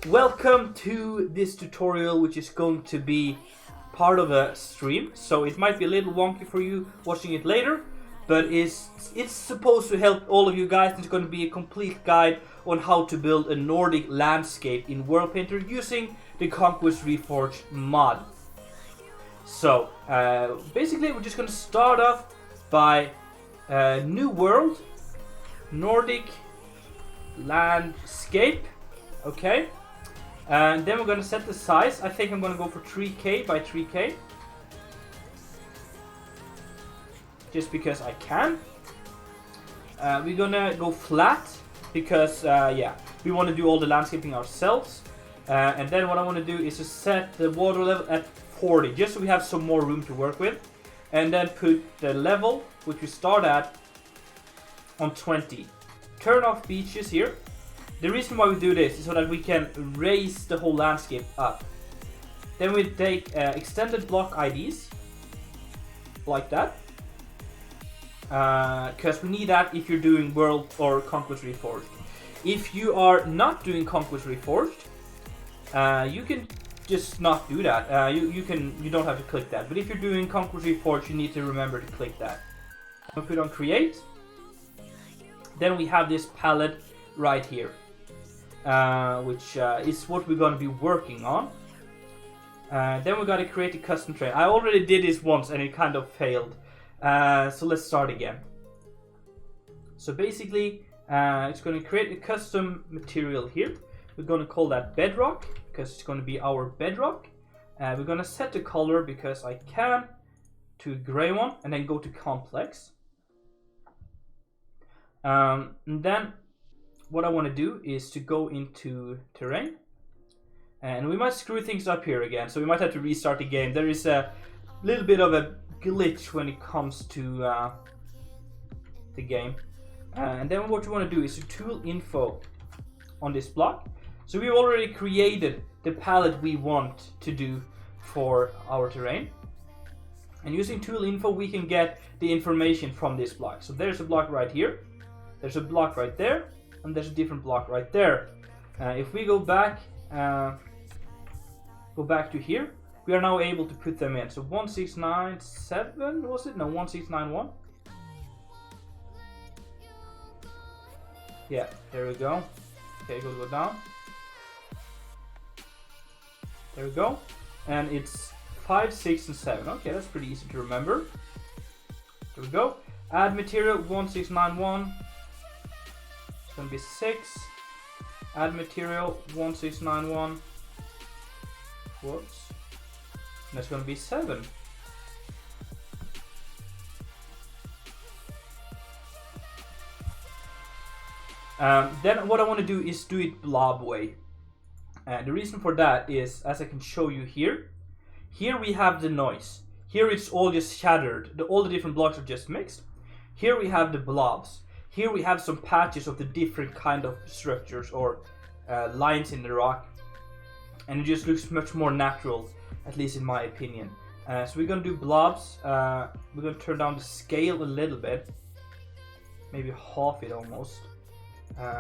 Welcome to this tutorial, which is going to be part of a stream, so it might be a little wonky for you watching it later, but it's supposed to help all of you guys. It's going to be a complete guide on how to build a Nordic landscape in World Painter using the Conquest Reforged mod. So basically we're just going to start off by new world, Nordic landscape, okay, and then we're going to set the size. I think I'm going to go for 3K by 3K, just because I can. We're going to go flat because yeah, we want to do all the landscaping ourselves, and then what I want to do is to set the water level at 40, just so we have some more room to work with, and then put the level, which we start at, on 20. Turn off beaches here. The reason why we do this is so that we can raise the whole landscape up. Then we take extended block IDs, like that, because we need that if you're doing World or Conquest Reforged. If you are not doing Conquest Reforged, you can just not do that. You don't have to click that. But if you're doing Conquest Reforged, you need to remember to click that. We put on Create. Then we have this palette right here, which is what we're going to be working on. Then we got to create a custom terrain. I already did this once and it kind of failed. So let's start again. So basically, it's going to create a custom material here. We're going to call that bedrock because it's going to be our bedrock. We're going to set the color, because I can, to a gray one, and then go to complex. And then what I want to do is to go into terrain, and we might screw things up here again, so we might have to restart the game. There is a little bit of a glitch when it comes to the game. And then what you want to do is to tool info on this block. So we've already created the palette we want to do for our terrain, and using tool info we can get the information from this block. So there's a block right here, there's a block right there, and there's a different block right there. If we go back to here, we are now able to put them in. So 1697, was it? No, 1691. Yeah, there we go. Okay, go down. There we go. And it's 5, 6, and 7. Okay, that's pretty easy to remember. There we go. Add material 1691. It's going to be 6. Add material 1691. Whoops. And that's going to be 7. Then what I want to do is do it blob way. The reason for that is, as I can show you here, here we have the noise. Here it's all just shattered. All the different blocks are just mixed. Here we have the blobs. Here we have some patches of the different kind of structures or lines in the rock. And it just looks much more natural, at least in my opinion. So we're going to do blobs. We're going to turn down the scale a little bit. Maybe half it almost.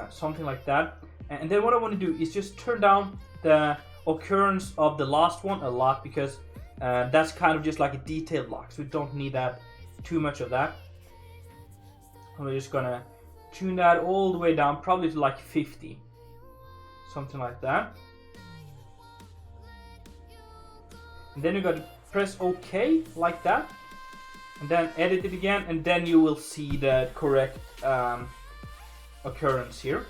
Something like that. And then what I want to do is just turn down the occurrence of the last one a lot, because that's kind of just like a detail block, so we don't need that too much of that. And we're just gonna tune that all the way down, probably to like 50, something like that. And then you got to press OK like that, and then edit it again, and then you will see the correct occurrence here.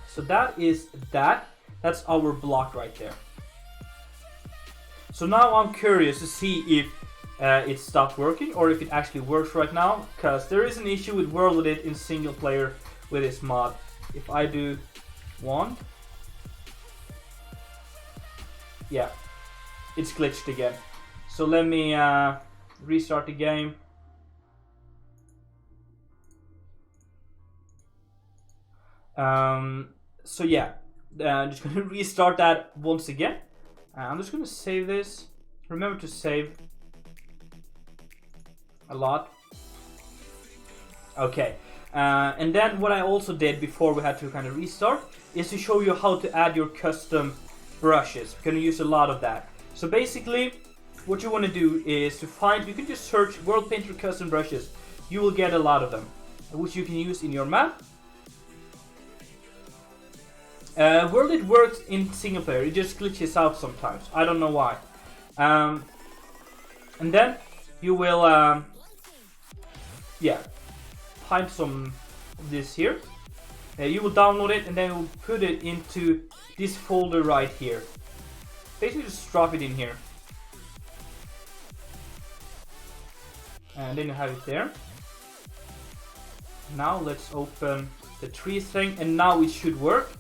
So that's our block right there. So now I'm curious to see if it stopped working or if it actually works right now, because there is an issue with World Edit in single player with this mod. If I do 1, yeah, it's glitched again. So let me restart the game. So yeah, I'm just going to restart that once again. I'm just going to save this. Remember to save a lot. Okay, And then what I also did before we had to kind of restart is to show you how to add your custom brushes. We're going to use a lot of that. So basically, what you want to do is to find, you can just search World Painter custom brushes. You will get a lot of them, which you can use in your map. World, it works in single player, it just glitches out sometimes. I don't know why. And then you will, find some of this here. You will download it and then we'll put it into this folder right here. Basically just drop it in here. And then you have it there. Now let's open the tree thing and now it should work.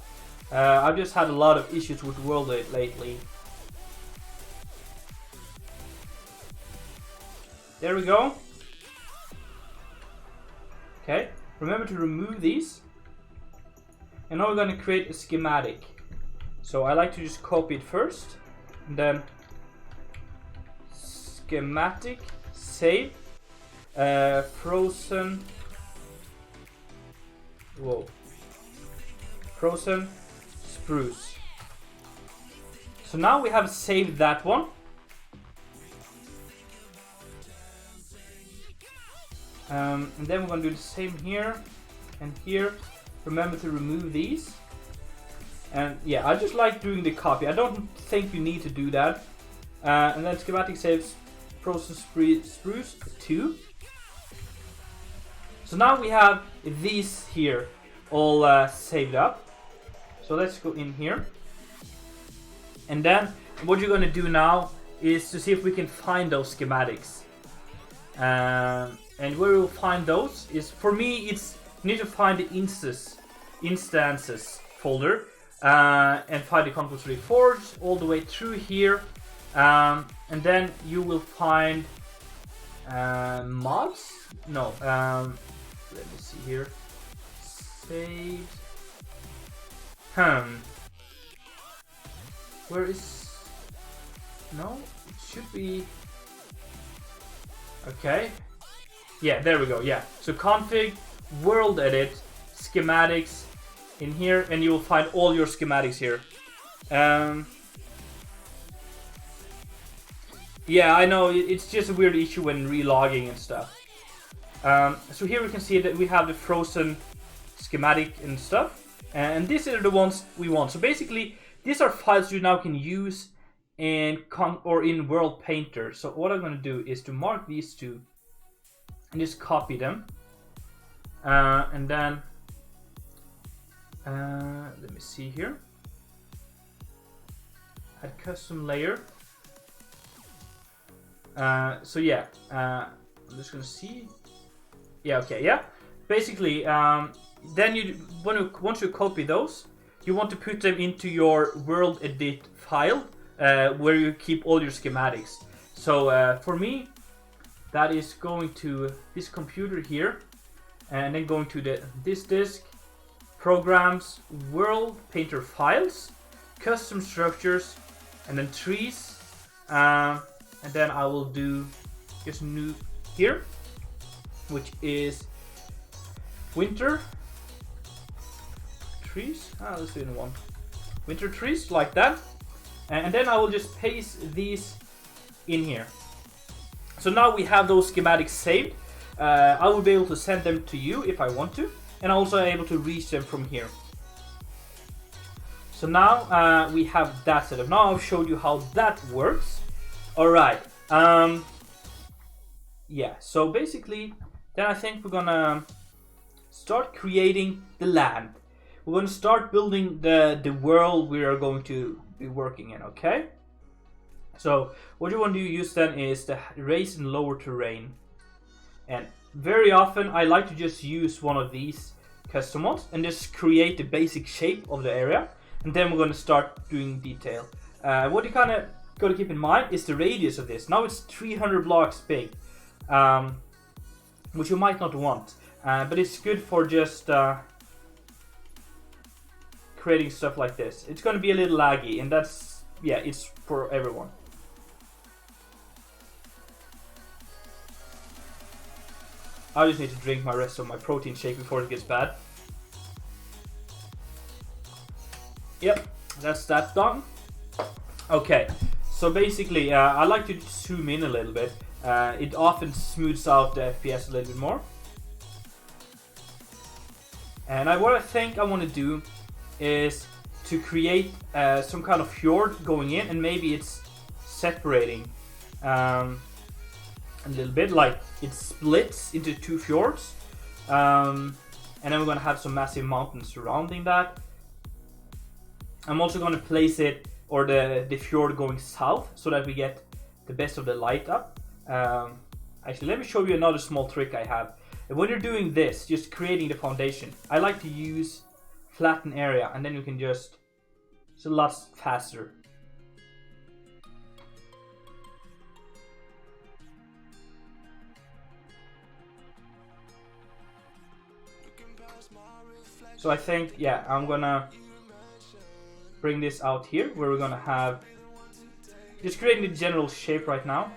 I've just had a lot of issues with World lately. There we go. Okay, remember to remove these. And now we're going to create a schematic. So I like to just copy it first. And then schematic, save, frozen, frozen spruce. So now we have saved that one. And then we're going to do the same here and here. Remember to remove these. And yeah, I just like doing the copy. I don't think you need to do that. And then schematic saves frozen spruce 2. So now we have these here all saved up. So let's go in here. And then what you're going to do now is to see if we can find those schematics. And where we'll find those is, for me, it's you need to find the instances folder and find the Conquest Reforged all the way through here. And then you will find mods. No, let me see here. Saved. Where is? No, it should be. Okay. Yeah, there we go. Yeah. So config, world edit, schematics in here, and you will find all your schematics here. Yeah, I know it's just a weird issue when relogging and stuff. So here we can see that we have the frozen schematic and stuff, and these are the ones we want. So basically, these are files you now can use in in World Painter. So what I'm going to do is to mark these two and just copy them, and then let me see here. Add custom layer. So yeah, I'm just gonna see. Yeah, okay, yeah. Basically, then once you copy those, you want to put them into your world edit file, where you keep all your schematics. So for me, that is going to this computer here, and then going to this disk, programs, World Painter files, custom structures, and then trees. And then I will do just new here, which is winter trees. Let's do it in one. Winter trees, like that. And then I will just paste these in here. So now we have those schematics saved. I will be able to send them to you if I want to, and I'm also able to reach them from here. So now we have that set up. Now I've showed you how that works. Alright, yeah, so basically, then I think we're gonna start creating the land. We're gonna start building the world we are going to be working in, okay? So, what you want to use then is the raise and lower terrain. And very often, I like to just use one of these custom ones and just create the basic shape of the area. And then we're gonna start doing detail. What you kind of got to keep in mind is the radius of this. Now it's 300 blocks big, which you might not want, but it's good for just creating stuff like this. It's going to be a little laggy, and that's, yeah, it's for everyone. I just need to drink my rest of my protein shake before it gets bad. Yep, that's that done. Okay, so basically, I like to zoom in a little bit. It often smooths out the FPS a little bit more. And what I think I want to do is to create some kind of fjord going in, and maybe it's separating a little bit, like it splits into two fjords, and then we're going to have some massive mountains surrounding that. I'm also going to place it, or the fjord going south, so that we get the best of the light up. Actually, let me show you another small trick I have. When you're doing this, just creating the foundation, I like to use flatten area, and then you can just, it's a lot faster. So I think, yeah, I'm gonna bring this out here, where we're gonna have, just creating the general shape right now.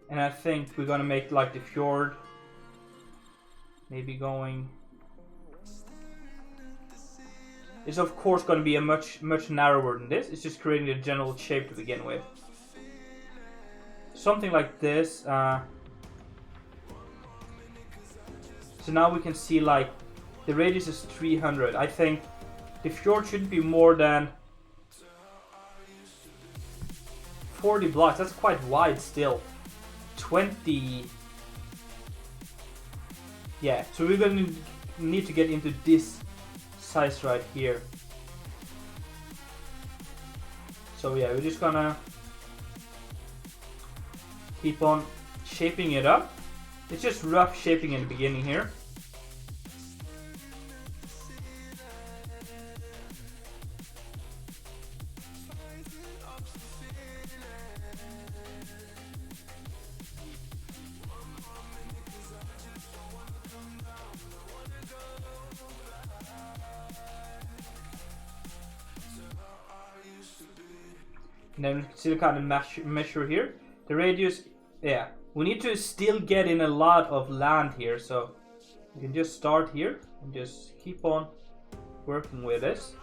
And I think we're gonna make like the fjord maybe going. It's of course gonna be a much narrower than this. It's just creating a general shape to begin with. Something like this. So now we can see like the radius is 300. I think the fjord shouldn't be more than 40 blocks. That's quite wide still. 20. Yeah, so we're gonna need to get into this size right here. So yeah, we're just gonna keep on shaping it up. It's just rough shaping in the beginning here. And then we can see the kind of measure here. The radius, yeah. We need to still get in a lot of land here, so you can just start here and just keep on working with this.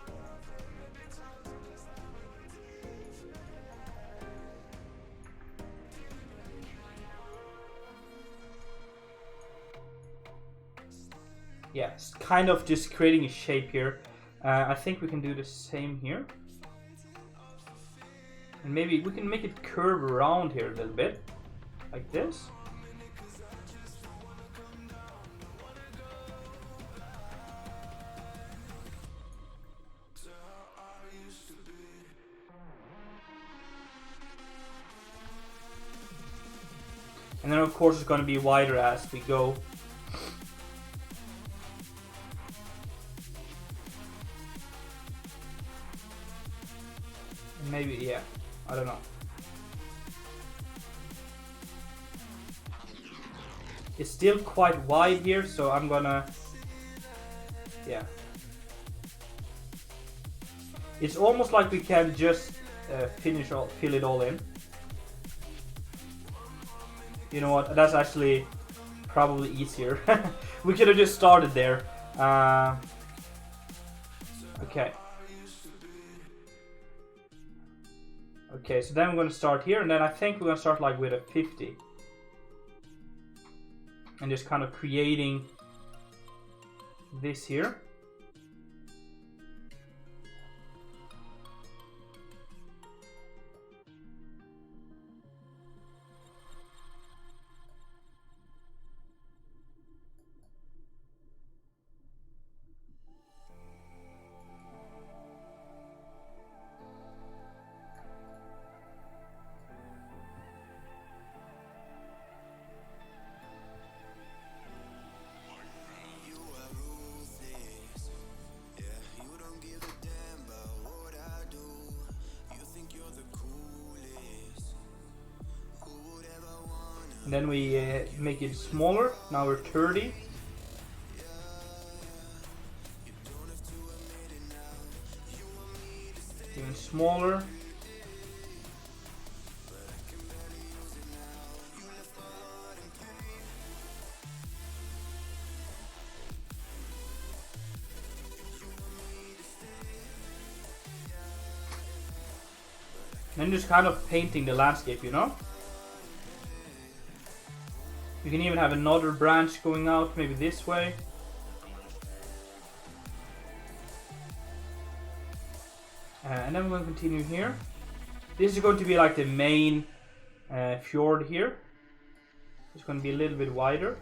Yeah, it's kind of just creating a shape here. I think we can do the same here. And maybe we can make it curve around here a little bit, like this. And then of course it's going to be wider as we go. And maybe, yeah. I don't know. It's still quite wide here, so I'm gonna, yeah. It's almost like we can just fill it all in. You know what? That's actually probably easier. We could have just started there. Okay. Okay, so then we're going to start here, and then I think we're going to start like with a 50. And just kind of creating this here. And then we make it smaller. Now we're 30. Even smaller. And just kind of painting the landscape, you know? You can even have another branch going out, maybe this way. And then we're going to continue here. This is going to be like the main fjord here. It's going to be a little bit wider.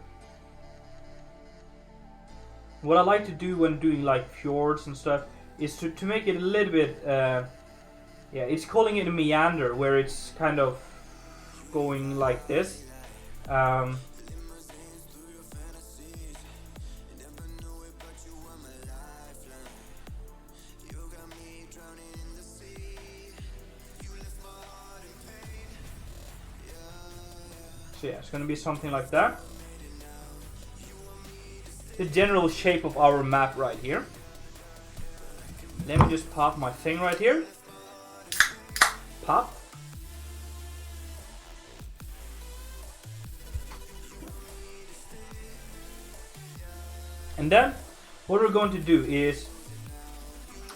What I like to do when doing like fjords and stuff is to make it a little bit, yeah, it's calling it a meander, where it's kind of going like this. So yeah, it's going to be something like that. The general shape of our map right here. Let me just pop my thing right here. Pop. And then what we're going to do is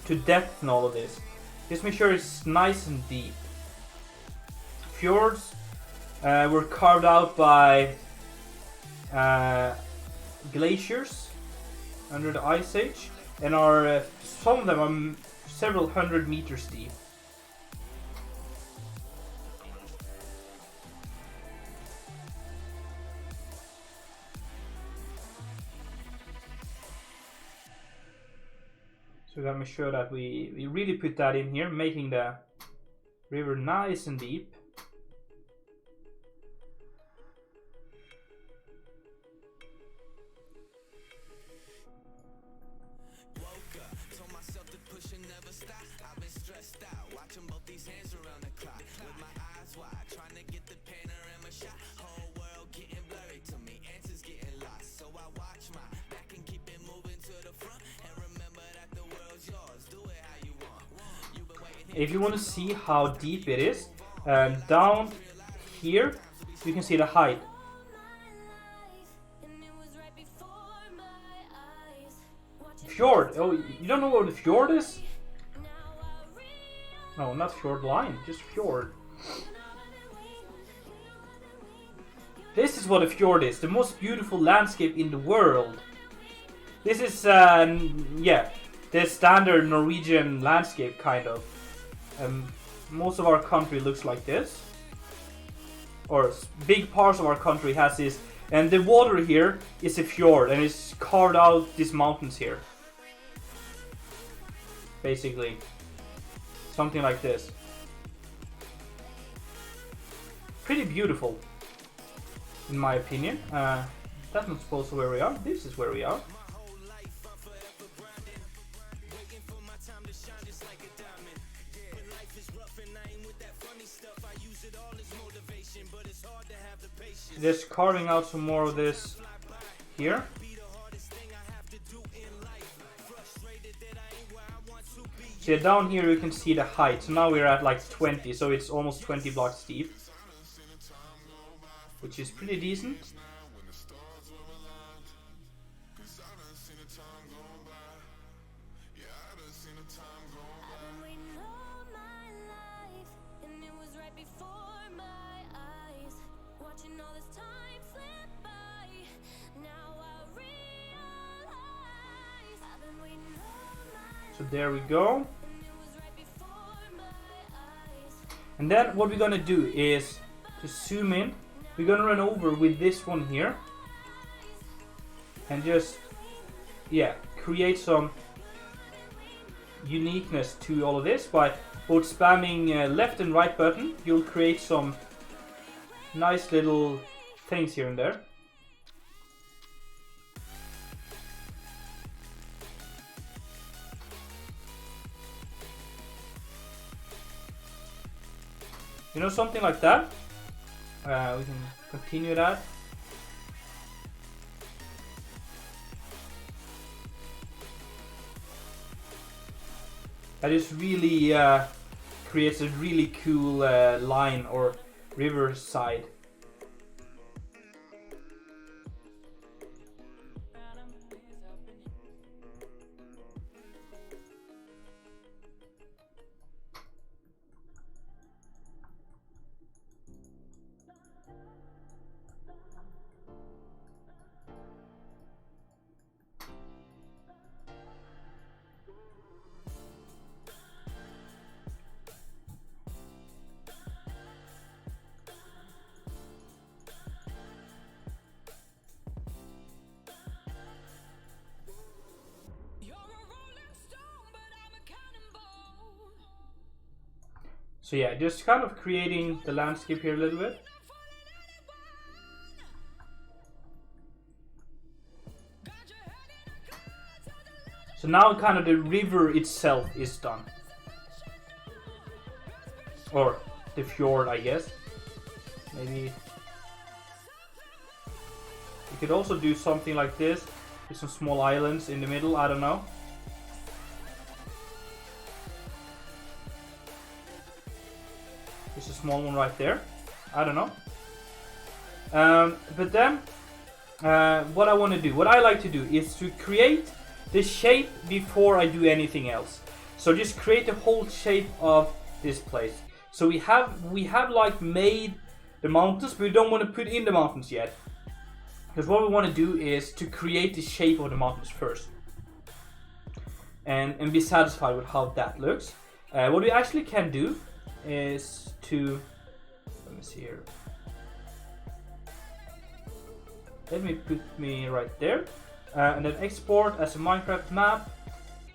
to depthen all of this. Just make sure it's nice and deep. Fjords were carved out by glaciers under the Ice Age, and are some of them are several hundred meters deep. So we gotta make sure that we really put that in here, making the river nice and deep. If you want to see how deep it is, down here you can see the height. Fjord. Oh, you don't know what the fjord is? No, not fjord line, just fjord. This is what a fjord is, the most beautiful landscape in the world. This is, yeah, the standard Norwegian landscape, kind of. Most of our country looks like this, or big parts of our country has this, and the water here is a fjord, and it's carved out these mountains here. Basically, something like this. Pretty beautiful, in my opinion. That's not supposed to be where we are. This is where we are. Just carving out some more of this here. So yeah, down here you can see the height. So now we're at like 20, so it's almost 20 blocks deep, which is pretty decent. So there we go. And then what we're gonna do is to zoom in. We're gonna run over with this one here and just, yeah, create some uniqueness to all of this by both spamming left and right button. You'll create some nice little things here and there. You know, something like that. We can continue that. That just really creates a really cool line or river side. So yeah, just kind of creating the landscape here a little bit. So now kind of the river itself is done. Or the fjord, I guess. Maybe you could also do something like this with some small islands in the middle, I don't know. There's a small one right there. I don't know. But then what I want to do, what I like to do is to create the shape before I do anything else. So just create the whole shape of this place. So we have like made the mountains, but we don't want to put in the mountains yet. Because what we want to do is to create the shape of the mountains first. And be satisfied with how that looks. What we actually can do is to, let me see here. Let me put me right there. And then export as a Minecraft map.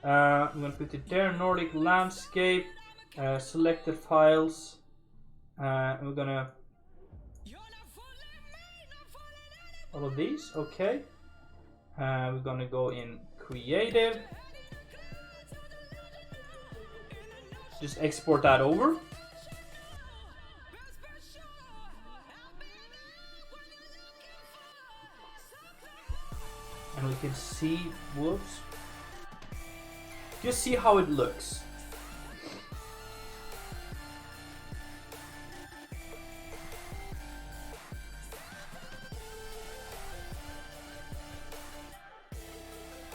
I'm going to put it there, Nordic landscape, selected files. And we're going to all of these, okay. We're gonna go in creative. Just export that over. And we can see, whoops. Just see how it looks.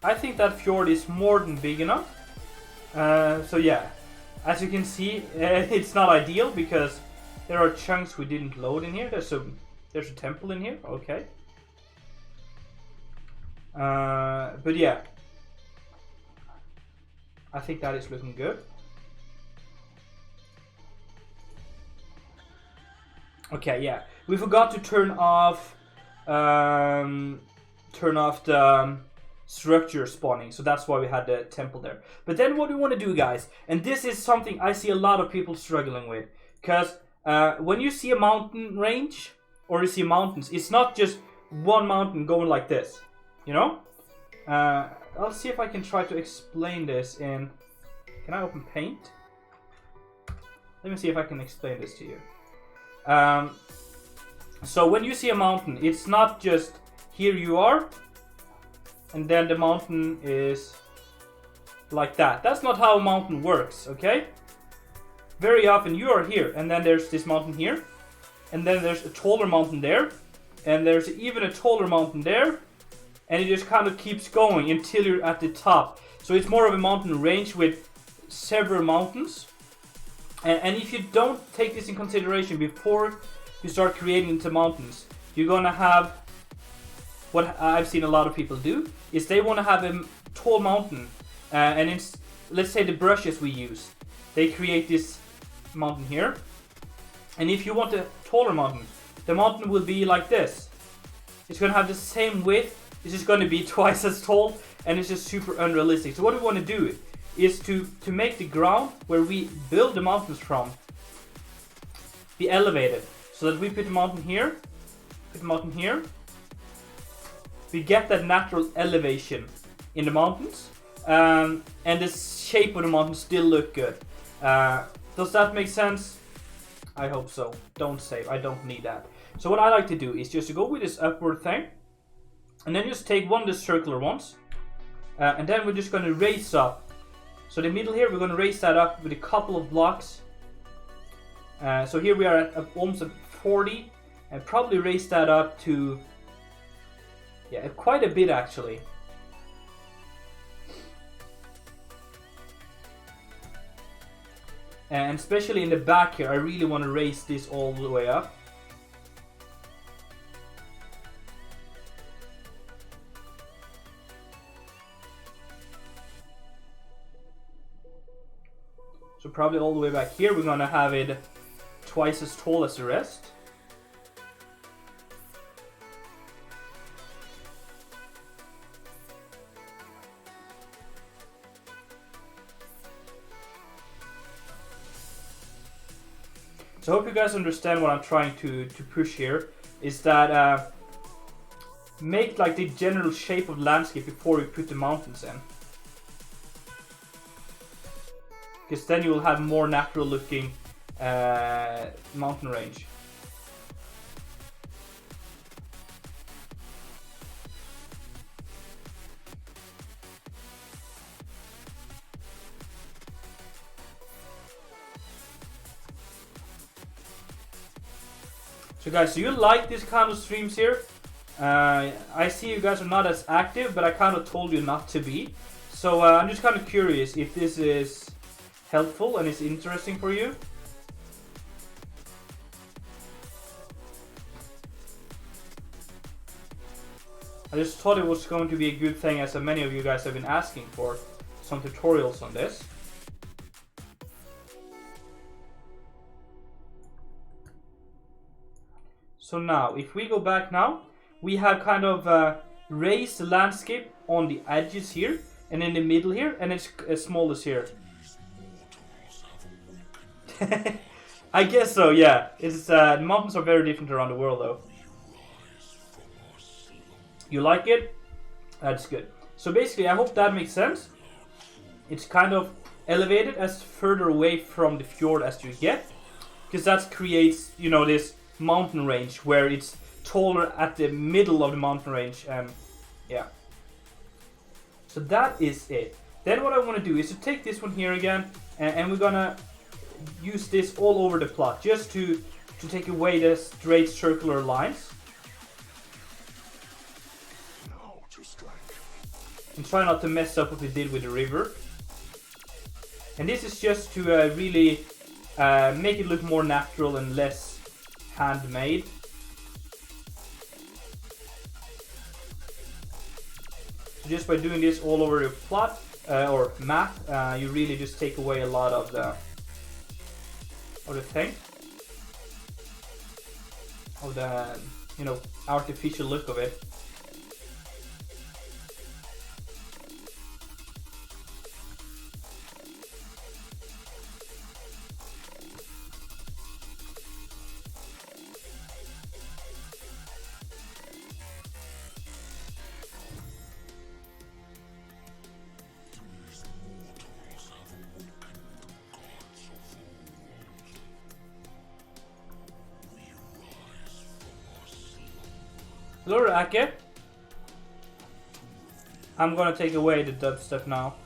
I think that fjord is more than big enough. So yeah, as you can see, it's not ideal because there are chunks we didn't load in here. There's a temple in here, okay. But yeah, I think that is looking good. Okay, yeah, we forgot to turn off the structure spawning, so that's why we had the temple there. But then what we want to do, guys, and this is something I see a lot of people struggling with, because when you see a mountain range or you see mountains, it's not just one mountain going like this, you know. I'll see if I can try to explain this in, can I open paint? Let me see if I can explain this to you. So when you see a mountain, it's not just here you are and then the mountain is like that. That's not how a mountain works, okay? Very often you are here and then there's this mountain here and then there's a taller mountain there and there's even a taller mountain there, and it just kind of keeps going until you're at the top. So it's more of a mountain range with several mountains. And if you don't take this in consideration before you start creating the mountains, you're gonna have what I've seen a lot of people do is they want to have a tall mountain, and it's, let's say the brushes we use, they create this mountain here. And if you want a taller mountain, the mountain will be like this. It's gonna have the same width. It's just gonna be twice as tall, and it's just super unrealistic. So what we want to do is to make the ground where we build the mountains from be elevated, so that we put the mountain here, put the mountain here. We get that natural elevation in the mountains, and the shape of the mountain still look good. Does that make sense? I hope so. Don't save, I don't need that. So what I like to do is just to go with this upward thing, and then just take one of the circular ones, and then we're just going to raise up. So the middle here, we're going to raise that up with a couple of blocks. So here we are at almost at 40, and probably raise that up to, yeah, quite a bit actually. And especially in the back here, I really want to raise this all the way up. So probably all the way back here, we're going to have it twice as tall as the rest. So I hope you guys understand what I'm trying to push here. Is that make like the general shape of the landscape before you put the mountains in. Because then you will have more natural looking mountain range. So guys, do you like this kind of streams here? I see you guys are not as active, but I kind of told you not to be. So I'm just kind of curious if this is helpful and is interesting for you. I just thought it was going to be a good thing, as many of you guys have been asking for some tutorials on this. So now, if we go back now, we have kind of raised the landscape on the edges here, and in the middle here, and it's as small as here. I guess so, yeah. It's the mountains are very different around the world, though. You like it? That's good. So basically, I hope that makes sense. It's kind of elevated as further away from the fjord as you get, because that creates, you know, this mountain range where it's taller at the middle of the mountain range, and yeah. So that is it. Then what I want to do is to take this one here again, and we're gonna use this all over the plot just to take away the straight circular lines. And try not to mess up what we did with the river. And this is just to really make it look more natural and less handmade. So just by doing this all over your plot or map, you really just take away a lot of the thing, of the, you know, artificial look of it. Hello, Ake. I'm gonna take away the dubstep now.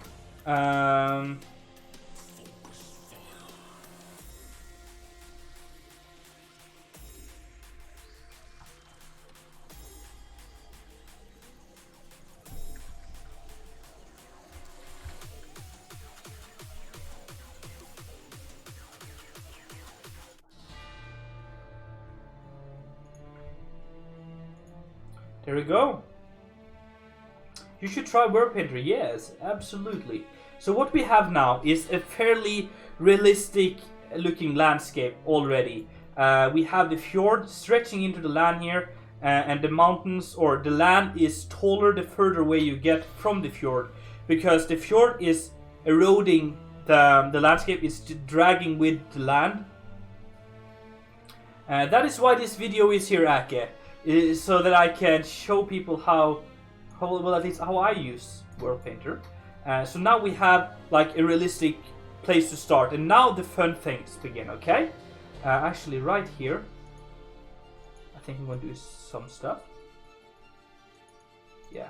There we go. You should try World Painter. Yes, absolutely. So what we have now is a fairly realistic looking landscape already. We have the fjord stretching into the land here, and the mountains, or the land is taller the further away you get from the fjord, because the fjord is eroding the landscape, is dragging with the land. That is why this video is here, Ake. So that I can show people how well, at least how I use World Painter. So now we have like a realistic place to start, and now the fun things begin. Okay, actually right here, I think I'm going to do some stuff. Yeah,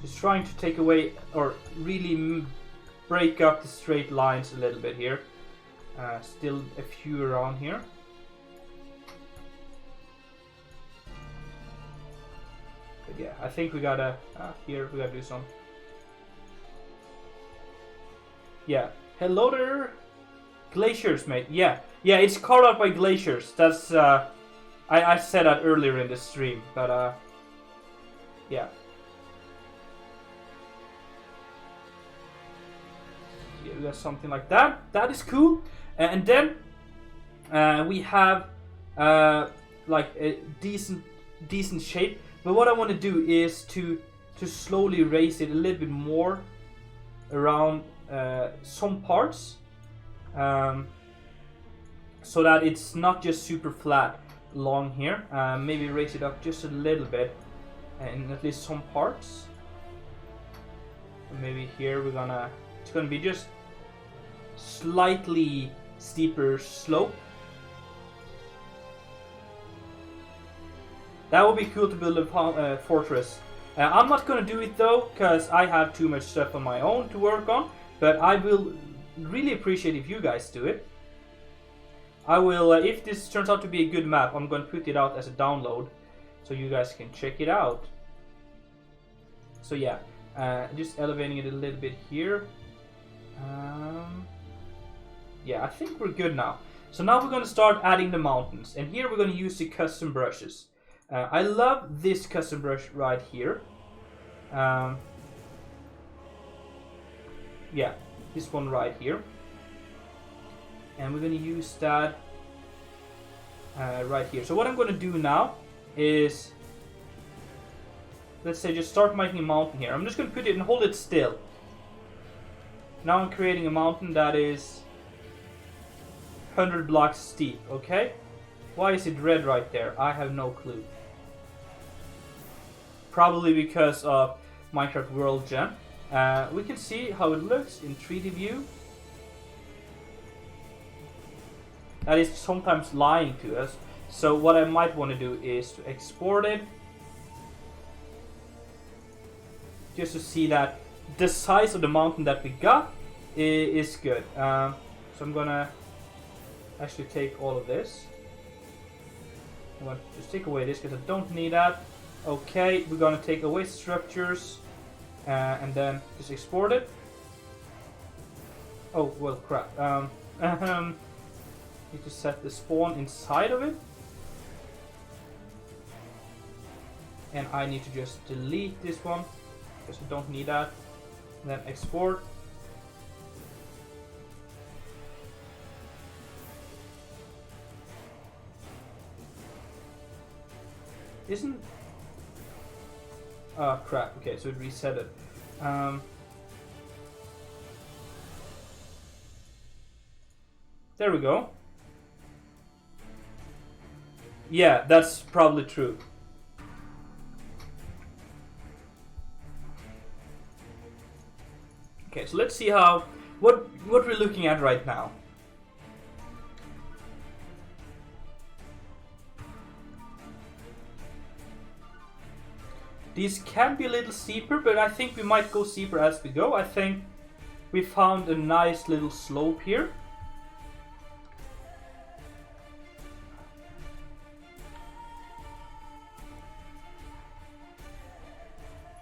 just trying to take away or really break up the straight lines a little bit here. Still a few around here. But yeah, I think we gotta, here we gotta do some. Yeah, hello there, glaciers, mate. Yeah, it's carved out by glaciers. That's, I said that earlier in the stream, but yeah. Yeah, we got something like that. That is cool. And then we have like a decent shape. But what I want to do is to slowly raise it a little bit more around some parts, so that it's not just super flat along here. Maybe raise it up just a little bit in at least some parts. Maybe here it's gonna be just slightly steeper slope. That would be cool to build a fortress. I'm not gonna do it though, because I have too much stuff on my own to work on, but I will really appreciate if you guys do it. I will, if this turns out to be a good map, I'm gonna put it out as a download, so you guys can check it out. So yeah, just elevating it a little bit here. Yeah, I think we're good now. So now we're gonna start adding the mountains, and here we're gonna use the custom brushes. I love this custom brush right here. Yeah, this one right here. And we're going to use that right here. So what I'm going to do now is, let's say, just start making a mountain here. I'm just going to put it and hold it still. Now I'm creating a mountain that is 100 blocks steep, okay? Why is it red right there? I have no clue. Probably because of Minecraft World Gen. We can see how it looks in 3D view. That is sometimes lying to us. So what I might want to do is to export it. Just to see that the size of the mountain that we got is good. So I'm gonna actually take all of this. I'm gonna just take away this because I don't need that. Okay, we're gonna take away structures and then just export it. Oh, well, crap. Need to set the spawn inside of it. And I need to just delete this one because I don't need that. And then export. Isn't... Oh crap, okay, so it reset it. There we go. Yeah, that's probably true. Okay, so let's see how what we're looking at right now. These can be a little steeper, but I think we might go steeper as we go. I think we found a nice little slope here.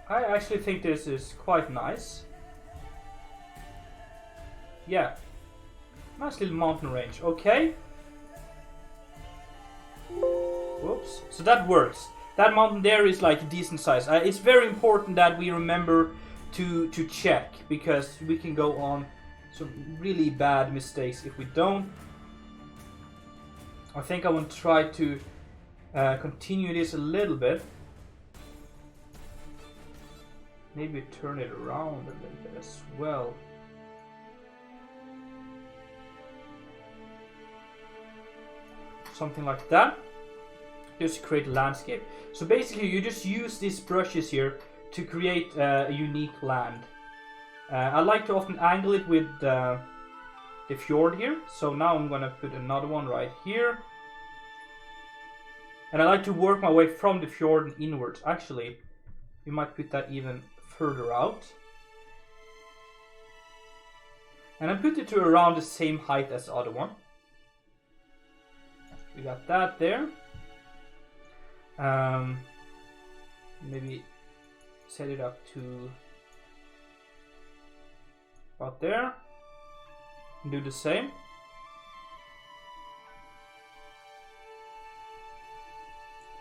I actually think this is quite nice. Yeah. Nice little mountain range. Okay. Whoops. So that works. That mountain there is like a decent size. It's very important that we remember to check, because we can go on some really bad mistakes if we don't. I think I want to try to continue this a little bit. Maybe turn it around a little bit as well. Something like that. Just create a landscape. So basically you just use these brushes here to create a unique land. I like to often angle it with the fjord here. So now I'm gonna put another one right here. And I like to work my way from the fjord and inwards. Actually, we might put that even further out. And I put it to around the same height as the other one. We got that there. Maybe set it up to about there. And do the same.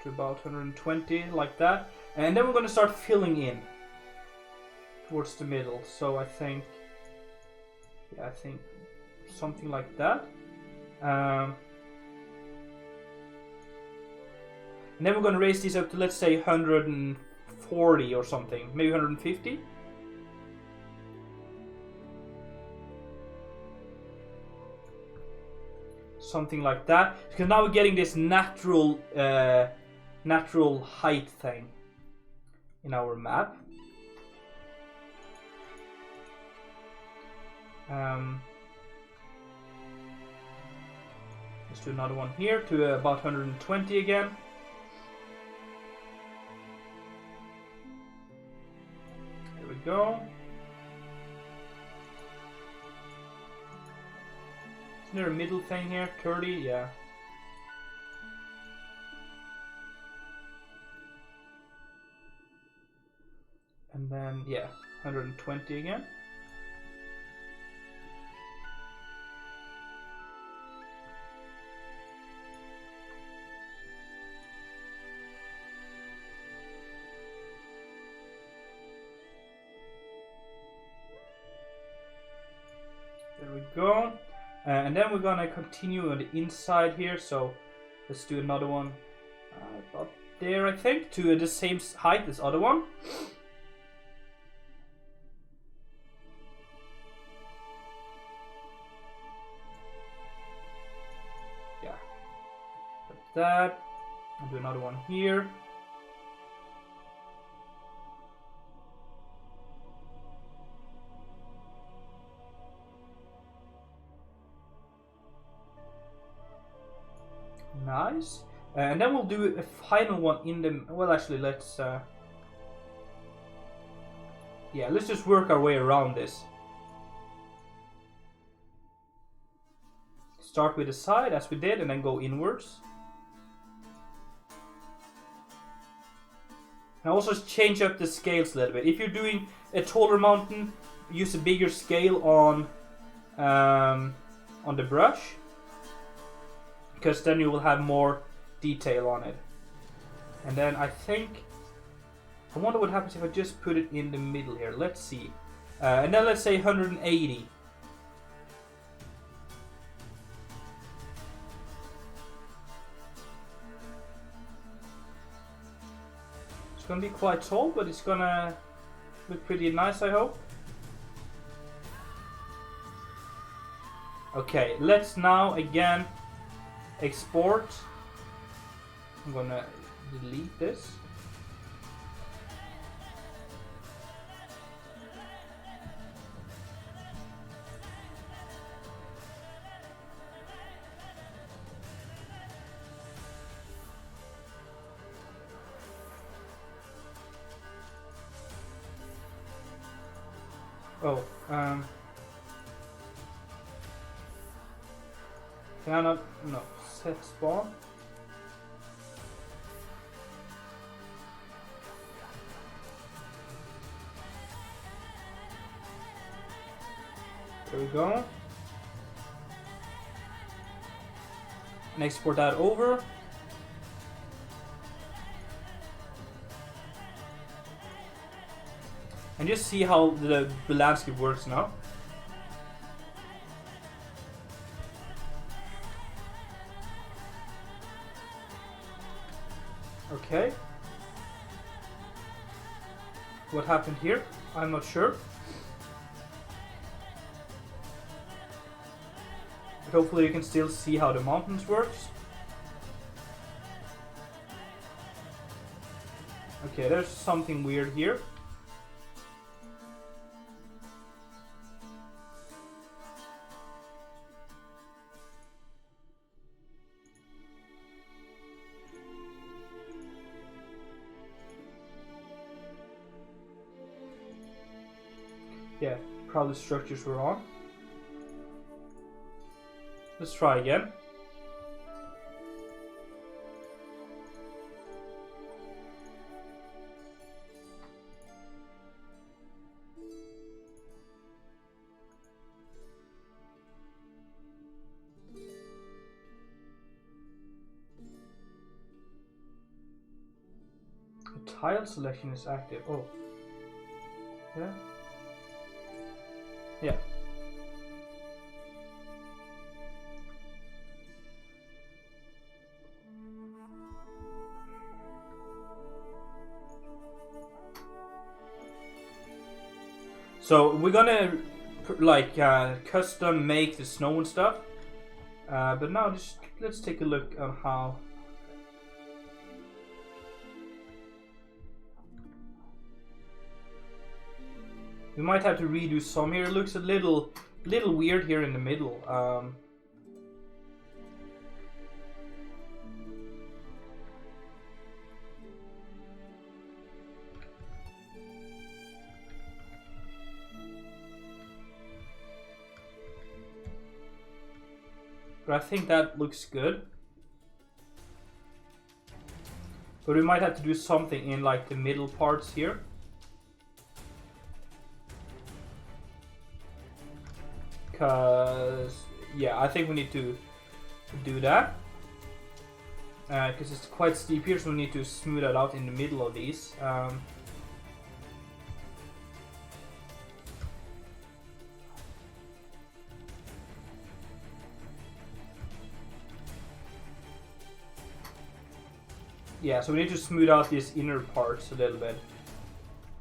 To about 120, like that. And then we're going to start filling in towards the middle. So I think, yeah, I think something like that. And then we're going to raise these up to, let's say, 140 or something. Maybe 150. something like that, because now we're getting this natural height thing in our map. Let's do another one here to about 120 again. There we go. Isn't there a middle thing here? 30? Yeah. And then, yeah, 120 again. There we go. And then we're gonna continue on the inside here, so let's do another one about there, I think, to the same height as other one. Yeah, like that. I'll do another one here. Nice. And then we'll do a final one in the... Well, actually, let's... yeah, let's just work our way around this. Start with the side, as we did, and then go inwards. And also change up the scales a little bit. If you're doing a taller mountain, use a bigger scale on the brush, because then you will have more detail on it. And then I wonder what happens if I just put it in the middle here. Let's see. And then let's say 180. It's gonna be quite tall, but it's gonna look pretty nice, I hope. Okay, let's now again export. I'm gonna delete this. Oh, can I not? No, set spawn. There we go. And export that over. And just see how the landscape works now. Okay. What happened here? I'm not sure. But hopefully you can still see how the mountains works. Okay, there's something weird here. Yeah, probably structures were on. Let's try again. The tile selection is active. Oh. Yeah. Yeah. So we're gonna like custom make the snow and stuff. But now just let's take a look on how. We might have to redo some here. It looks a little weird here in the middle. But I think that looks good. But we might have to do something in like the middle parts here. Because, yeah, I think we need to do that. Because it's quite steep here, so we need to smooth it out in the middle of these. Yeah, so we need to smooth out these inner parts a little bit.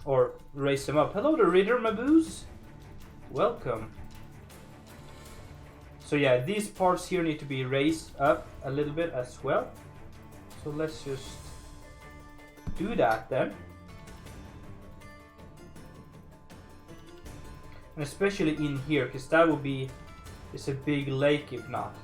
Or raise them up. Hello, the Ritter Maboos. Welcome. So yeah, these parts here need to be raised up a little bit as well. So let's just do that then. And especially in here, because that will be, it's a big lake if not.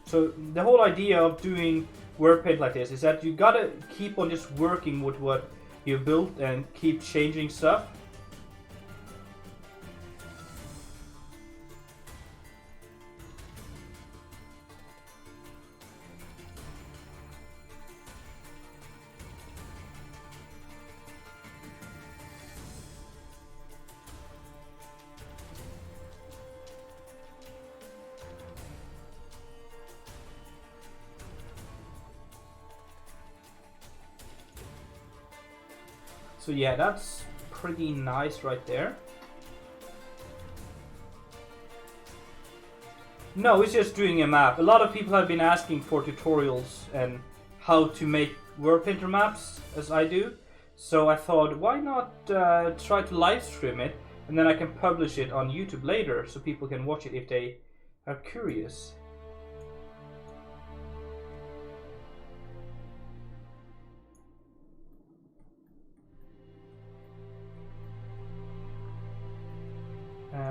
So the whole idea of doing work paint like this is that you gotta keep on just working with what you built and keep changing stuff. So yeah, that's pretty nice right there. No, it's just doing a map. A lot of people have been asking for tutorials and how to make world painter maps, as I do. So I thought, why not try to live stream it, and then I can publish it on YouTube later, so people can watch it if they are curious.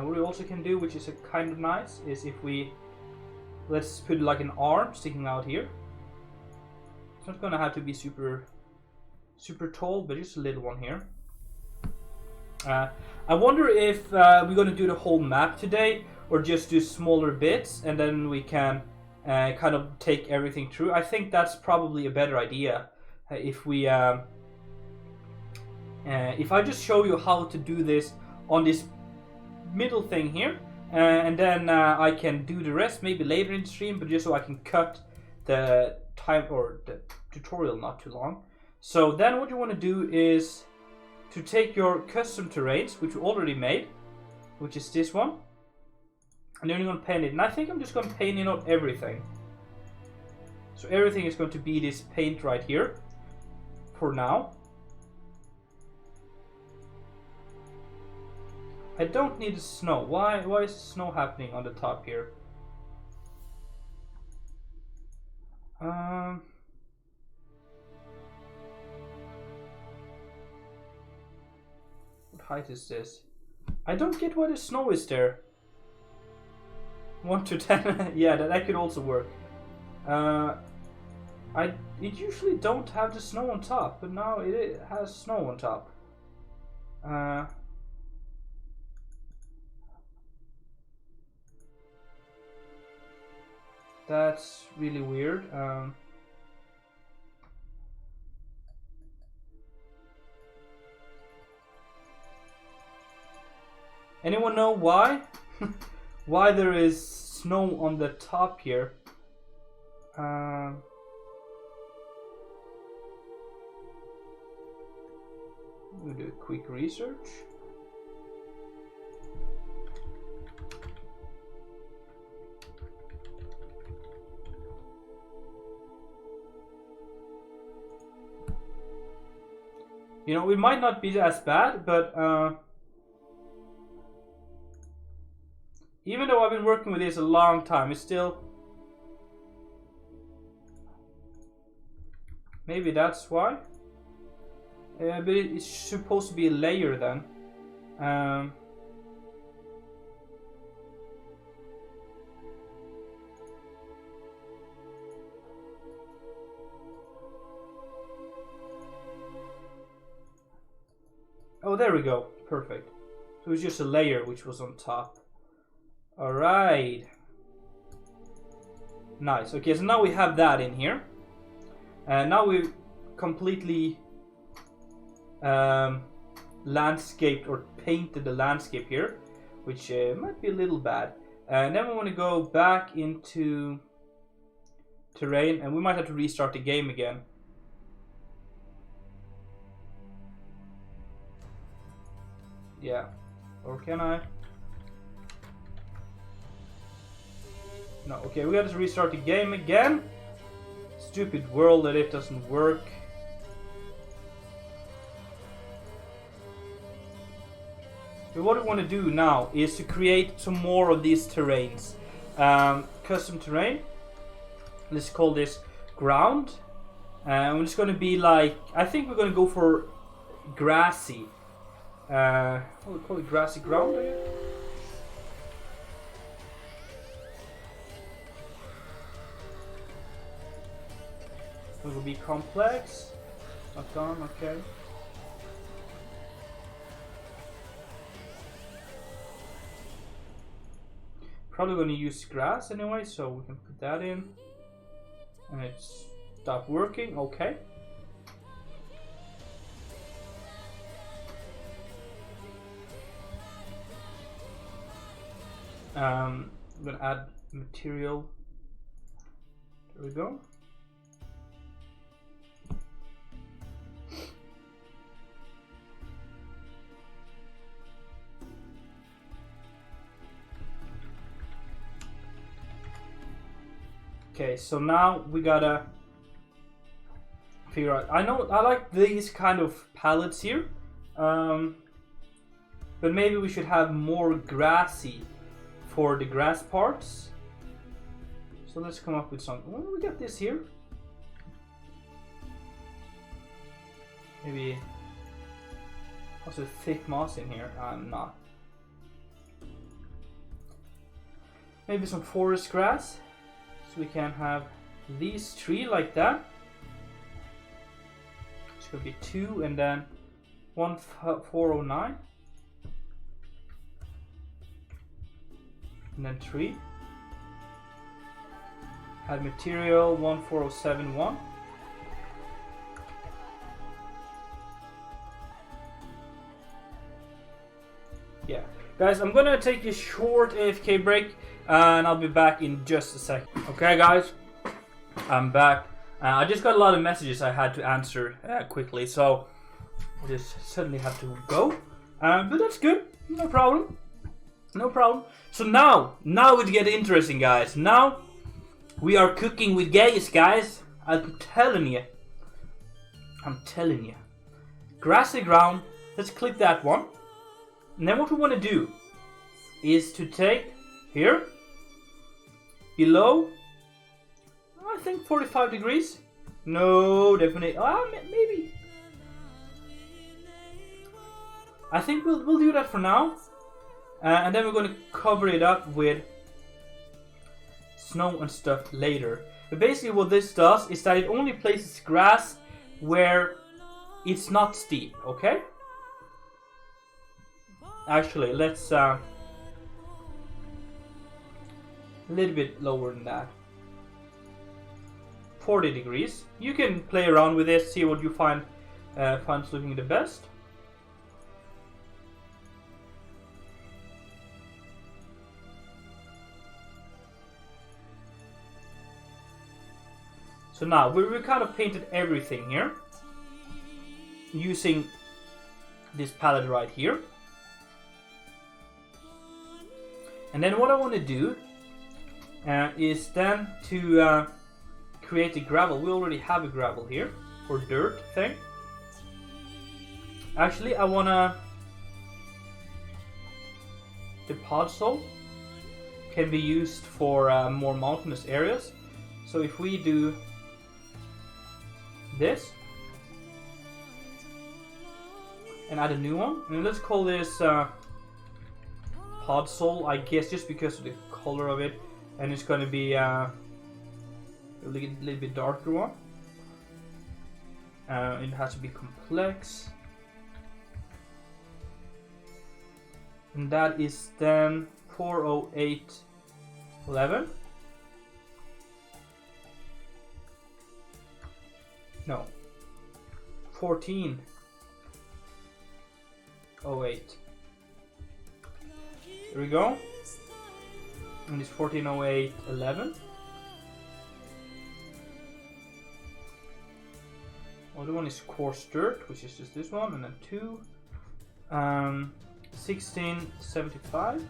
What we also can do, which is a kind of nice, is if we let's put like an arm sticking out here. It's not gonna have to be super tall, but just a little one here. I wonder if we're gonna do the whole map today, or just do smaller bits, and then we can kind of take everything through. I think that's probably a better idea. If we if I just show you how to do this on this middle thing here, and then I can do the rest maybe later in the stream, but just so I can cut the time or the tutorial not too long. So then what you want to do is to take your custom terrains, which we already made, which is this one, and then you're going to paint it. And I think I'm just going to paint in on everything. So everything is going to be this paint right here for now. I don't need the snow. Why is the snow happening on the top here? What height is this? I don't get why the snow is there. 1 to 10. Yeah, that could also work. It usually don't have the snow on top, but now it has snow on top. That's really weird. Anyone know why? Why there is snow on the top here? We'll do a quick research. You know, it might not be as bad, but even though I've been working with this a long time, it's still... Maybe that's why. But it's supposed to be a layer then. Oh, there we go. Perfect. So it was just a layer which was on top. Alright. Nice. Okay, so now we have that in here. And now we've completely landscaped or painted the landscape here, which might be a little bad. And then we want to go back into terrain, and we might have to restart the game again. Yeah. Or can I? No, okay, we gotta restart the game again. Stupid world that it doesn't work. But what we want to do now is to create some more of these terrains. Custom terrain. Let's call this ground. And it's going to be like, I think we're going to go for grassy. What do we call it? Grassy ground, I guess? It will be complex. Not done, okay. Probably going to use grass anyway, so we can put that in. And it stopped working, okay. I'm going to add material. There we go. Okay, so now we gotta figure out. I know I like these kind of palettes here, but maybe we should have more grassy for the grass parts. So let's come up with something. Well, we got this here. Maybe also thick moss in here. I'm not. Maybe some forest grass. So we can have these three like that. It's gonna be 2 and then 1409. And then 3. Add material 14071. Yeah. Guys, I'm gonna take a short AFK break and I'll be back in just a second. Okay guys, I'm back. I just got a lot of messages I had to answer quickly, so I just suddenly have to go. But that's good, no problem. No problem. So now it gets interesting, guys. Now we are cooking with gas, guys. I'm telling you. Grassy ground, let's click that one. And then what we want to do is to take here, below, I think 45 degrees. No, definitely. Maybe. I think we'll do that for now. And then we're going to cover it up with snow and stuff later. But basically what this does is that it only places grass where it's not steep, okay? Actually, let's a little bit lower than that. 40 degrees. You can play around with this, see what you find finds looking the best. So now we kind of painted everything here using this palette right here. And then what I want to do is then to create a gravel. We already have a gravel here, or dirt thing. Actually, I wanna... The podzol can be used for more mountainous areas. So if we do this and add a new one, and let's call this podzol, I guess, just because of the color of it, and it's going to be a little bit darker one. It has to be complex, and that is then 40811. No, 1408. Here we go. And it's 140811. Other one is coarse dirt, which is just this one, and then 2. 1675.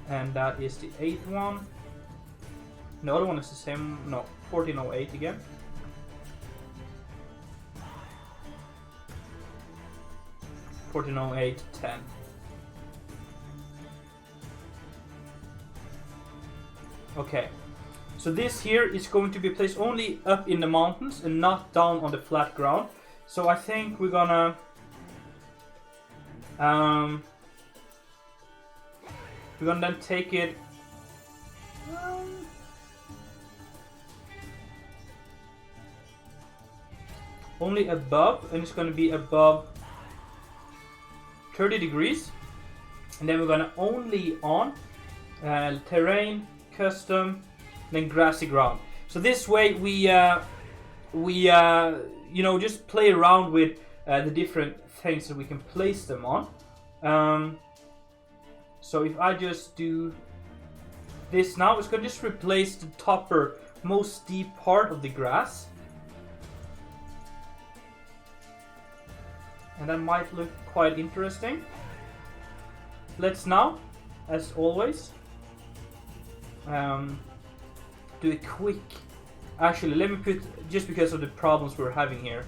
And that is the 8th one. The other one is the same, no, 1408 again. $1408.10. Okay, so this here is going to be placed only up in the mountains and not down on the flat ground. So I think we're gonna then take it only above, and it's gonna be above 30 degrees, and then we're gonna only on terrain, custom, then grassy ground. So this way we you know, just play around with the different things that we can place them on. So if I just do this now, it's gonna just replace the topper most steep part of the grass, and that might look quite interesting. Let's now, as always, do a quick... Actually, let me put, just because of the problems we're having here,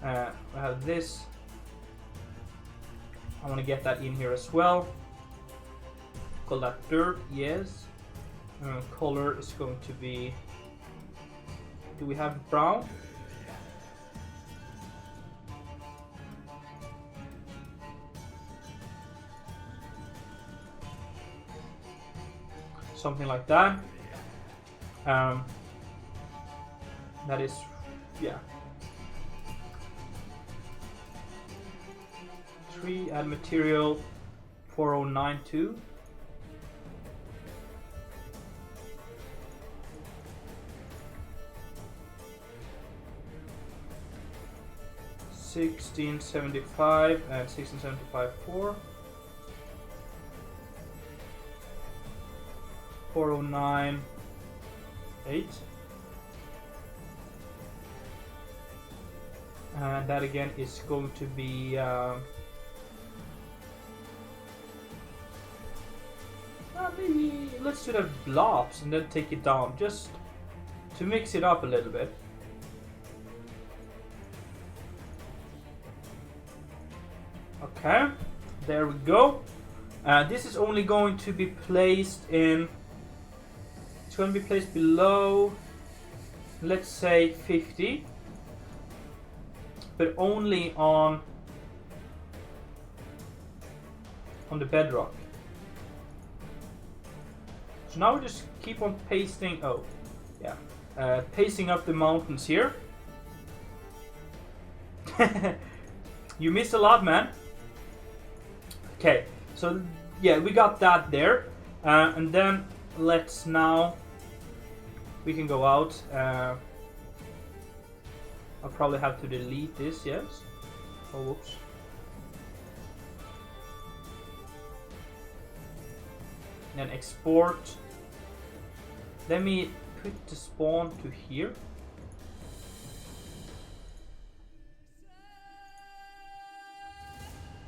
I have this. I want to get that in here as well. Call that dirt, yes. Color is going to be... Do we have brown? Something like that. That is, yeah. 3, add material 4092. $1675 and $1675 4. 409 8. And that again is going to be maybe let's do the blobs and then take it down just to mix it up a little bit. Okay, there we go. This is only going to be placed in, it's going to be placed below, let's say 50, but only on the bedrock. So now we just keep on pasting, pasting up the mountains here. You missed a lot, man. Okay, so yeah, we got that there, and then let's now, we can go out. I'll probably have to delete this, yes. Oh, whoops. Then export. Let me put the spawn to here.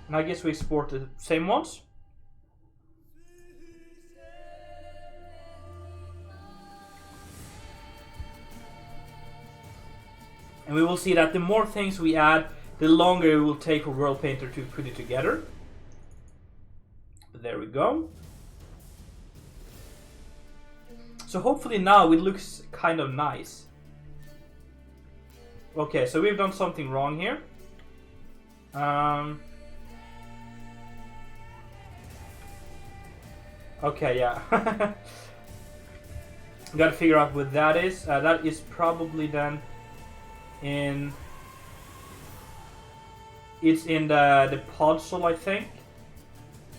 And I guess we export the same ones. And we will see that the more things we add, the longer it will take for World Painter to put it together. But there we go. So hopefully now it looks kind of nice. Okay, so we've done something wrong here. Okay, yeah. Gotta figure out what that is. That is probably then in... It's in the podzol, I think.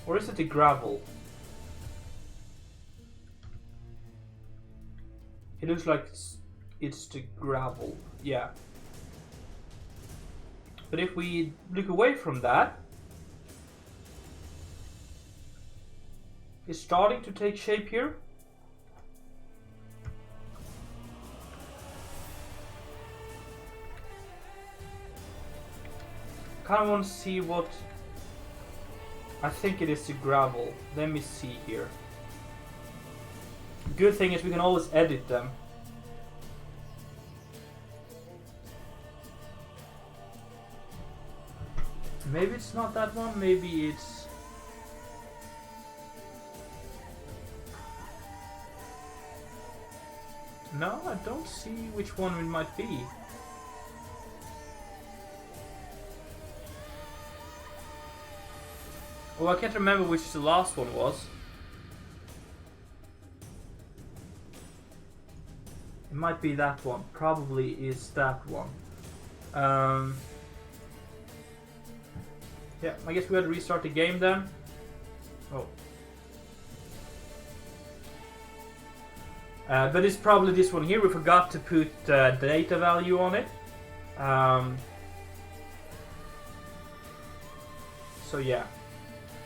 Or is it the gravel? It looks like it's the gravel, yeah. But if we look away from that, it's starting to take shape here. Kind of want to see what... I think it is the gravel. Let me see here. Good thing is we can always edit them. Maybe it's not that one, maybe it's... No, I don't see which one it might be. Oh, I can't remember which the last one was. It might be that one. Probably is that one. Yeah, I guess we had to restart the game then. Oh. But it's probably this one here. We forgot to put the data value on it. So yeah.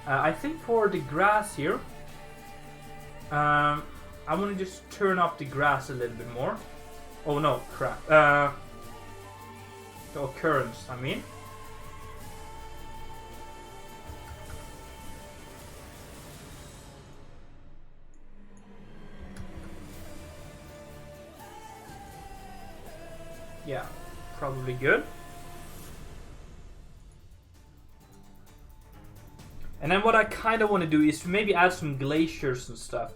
I think for the grass here, I want to just turn up the grass a little bit more. Oh no, crap. The occurrence, I mean. Yeah, probably good. And then what I kind of want to do is to maybe add some glaciers and stuff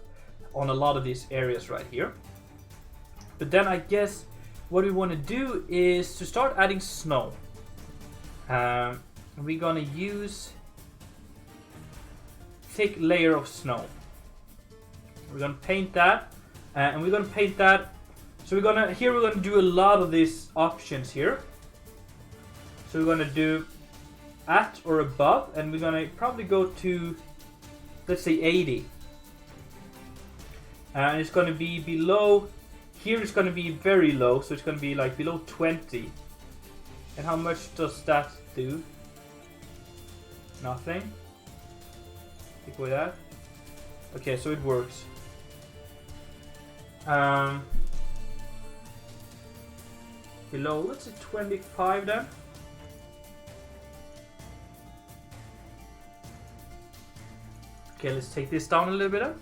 on a lot of these areas right here. But then I guess what we want to do is to start adding snow. We're gonna use thick layer of snow. We're gonna paint that, and we're gonna paint that. So we're gonna do a lot of these options here. So we're gonna do at or above, and we're gonna probably go to, let's say 80. And it's gonna be below. Here it's gonna be very low, so it's gonna be like below 20. And how much does that do? Nothing. Take away that. Okay, so it works. Below, let's say 25 then. Okay, let's take this down a little bit.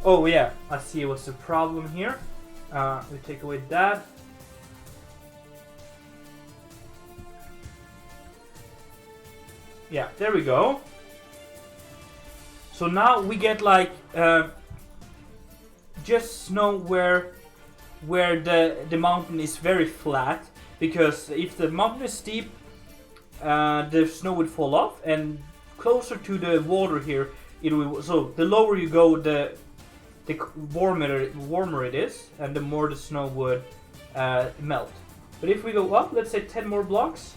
Oh yeah, I see what's the problem here. We take away that. Yeah, there we go. So now we get like just snow where the mountain is very flat, because if the mountain is steep, the snow would fall off, and closer to the water here, it will. So the lower you go, the warmer it is, and the more the snow would melt. But if we go up, let's say 10 more blocks,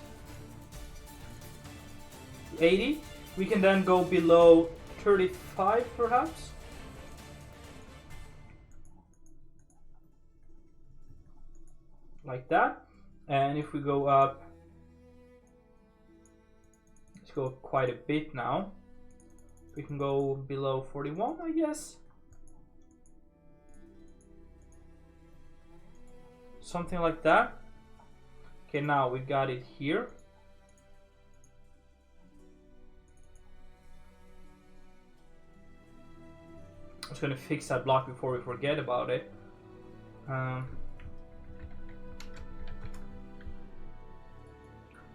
80, we can then go below 35 perhaps. Like that. And if we go up, let's go up quite a bit now. We can go below 41, I guess. Something like that. Okay, now we got it here. just gonna fix that block before we forget about it.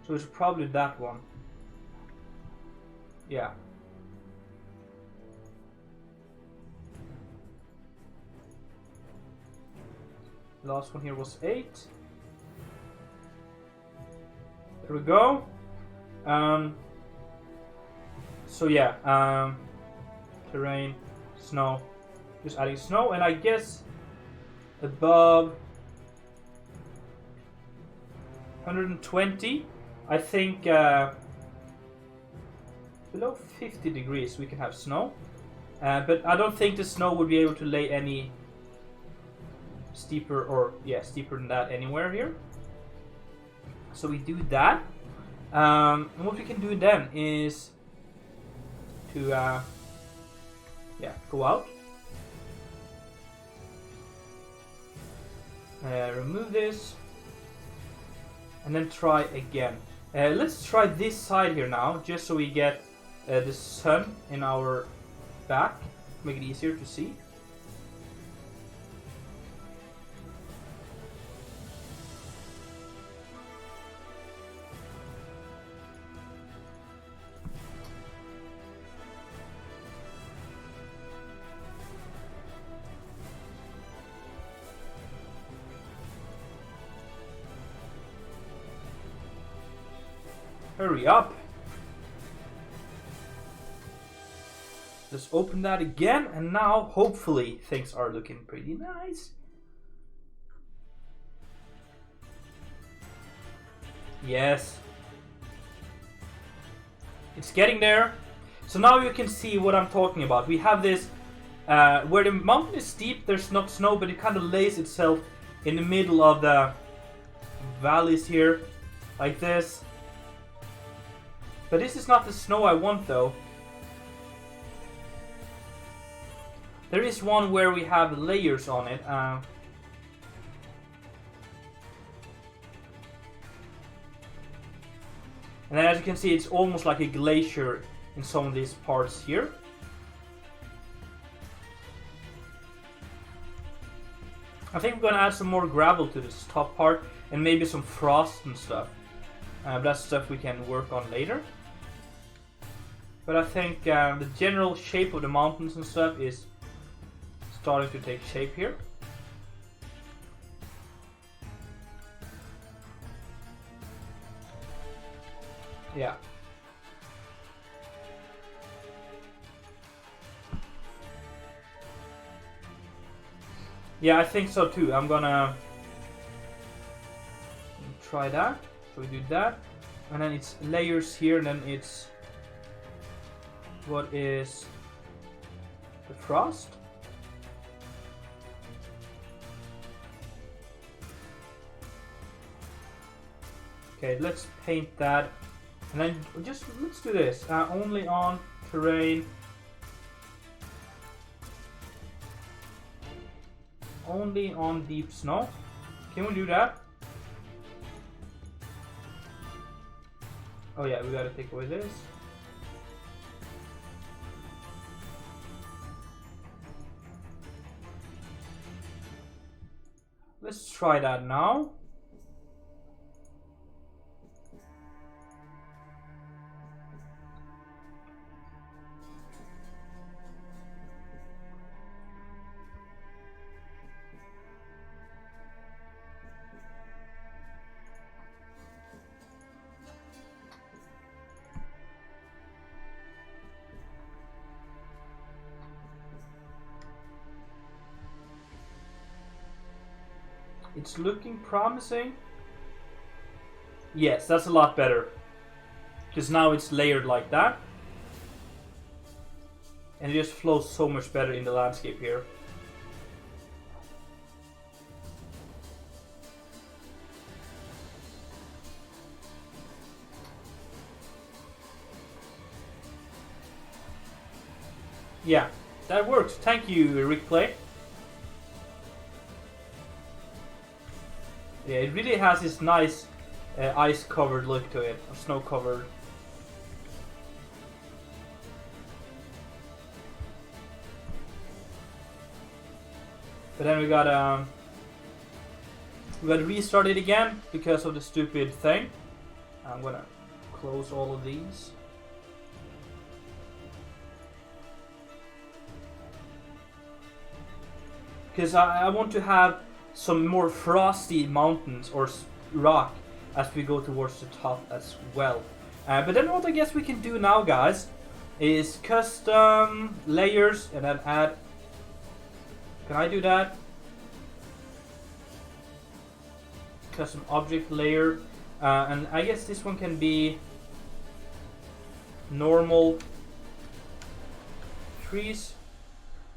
So it's probably that one. Yeah. The last one here was 8. There we go. So yeah, terrain, snow, just adding snow, and I guess above 120, I think below 50 degrees we can have snow, but I don't think the snow would be able to lay any steeper, or yeah, steeper than that anywhere here. So we do that, and what we can do then is to yeah, go out, remove this, and then try again. Let's try this side here now, just so we get the sun in our back, make it easier to see. Hurry up! Let's open that again, and now hopefully things are looking pretty nice. Yes. It's getting there. So now you can see what I'm talking about. We have this, where the mountain is steep, there's not snow, but it kind of lays itself in the middle of the valleys here, like this. But this is not the snow I want, though. There is one where we have layers on it. And as you can see, it's almost like a glacier in some of these parts here. I think we're going to add some more gravel to this top part, and maybe some frost and stuff. That's stuff we can work on later. But I think the general shape of the mountains and stuff is starting to take shape here. Yeah. Yeah, I think so too. I'm gonna try that. So we do that, and then it's layers here, and then it's what is the frost. Okay, let's paint that, and then just let's do this only on terrain, only on deep snow. Can we do that? Oh yeah, we gotta take away this. Let's try that now. It's looking promising. Yes, that's a lot better. Because now it's layered like that. And it just flows so much better in the landscape here. Yeah, that works. Thank you, Rick Play. Yeah, it really has this nice ice-covered look to it, or snow-covered. But then we gotta restart it again because of the stupid thing. I'm gonna close all of these. Because I want to have some more frosty mountains or rock as we go towards the top as well. But then what I guess we can do now, guys, is custom layers and then add. Can I do that? Custom object layer, and I guess this one can be normal trees.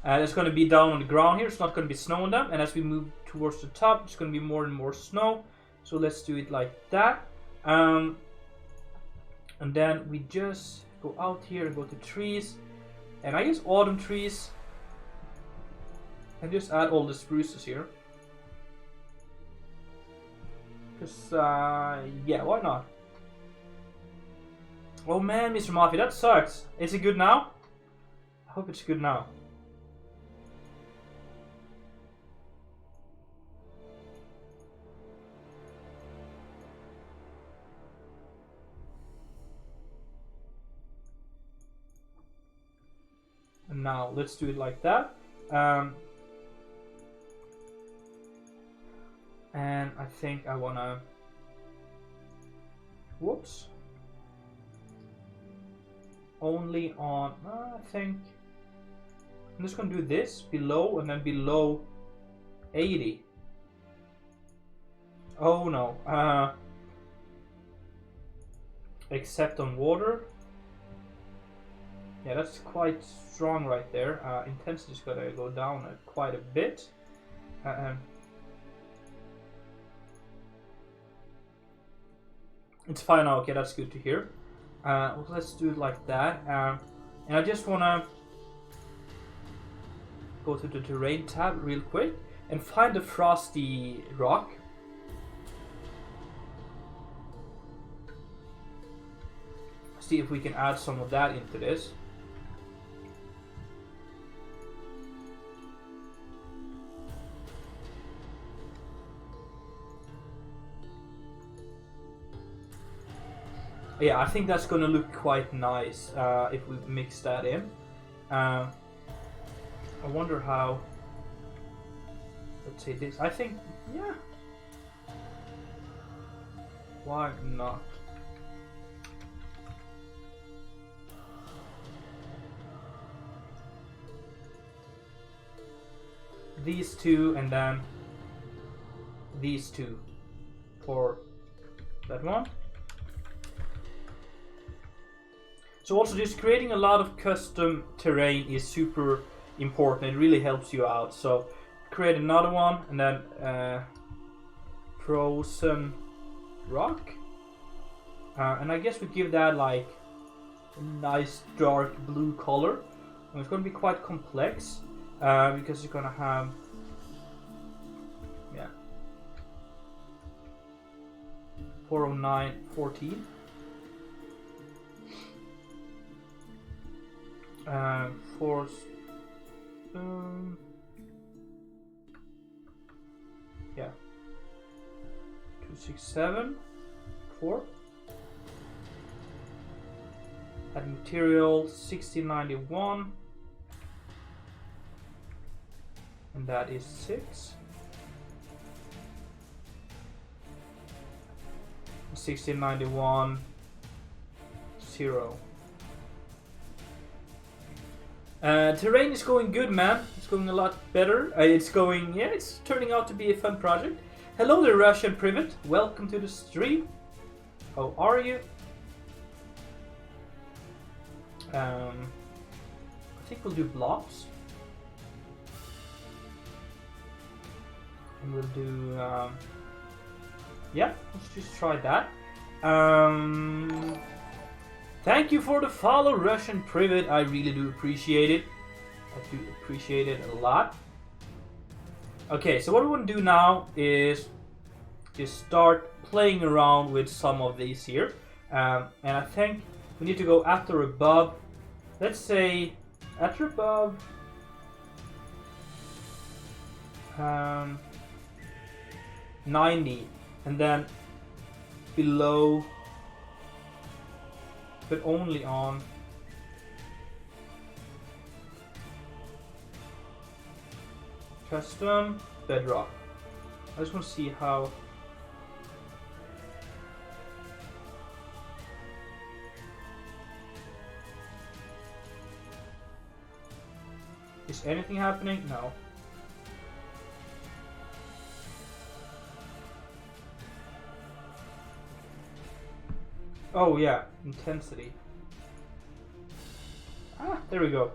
It's going to be down on the ground here. It's not going to be snow on them. And as we move towards the top, it's going to be more and more snow. So let's do it like that. And then we just go out here and go to trees. And I guess autumn trees. And just add all the spruces here. Because, yeah, why not? Oh man, Mr. Mafia, that sucks. Is it good now? I hope it's good now. And now let's do it like that. And I think I wanna. Whoops. Only on. I think I'm just gonna do this below and then below 80. Oh no. Except on water. Yeah, that's quite strong right there. Intensity's gotta go down quite a bit. It's fine now. Okay, that's good to hear. Well, let's do it like that. And I just wanna go to the terrain tab real quick and find the frosty rock. See if we can add some of that into this. Yeah, I think that's gonna look quite nice if we mix that in. I wonder how. Let's say this. I think, yeah. Why not? These two and then these two for that one. So also just creating a lot of custom terrain is super important. It really helps you out. So create another one and then frozen rock. And I guess we give that like a nice dark blue color. And it's going to be quite complex because it's going to have, yeah, 409, 14. Force. Yeah. 267. 4. Add material 1691. And that is 6. 1691. 0. Terrain is going good, man. It's going a lot better. It's going, yeah, it's turning out to be a fun project. Hello there, Russian Privet. Welcome to the stream. How are you? I think we'll do blobs. And we'll do, yeah, let's just try that. Thank you for the follow, Russian Privet. I really do appreciate it. I do appreciate it a lot. Okay, so what we want to do now is just start playing around with some of these here. And I think we need to go at or above. Let's say at or above 90, and then below, but only on custom bedrock. I just want to see how. Is anything happening? No. Oh yeah, intensity. Ah, there we go.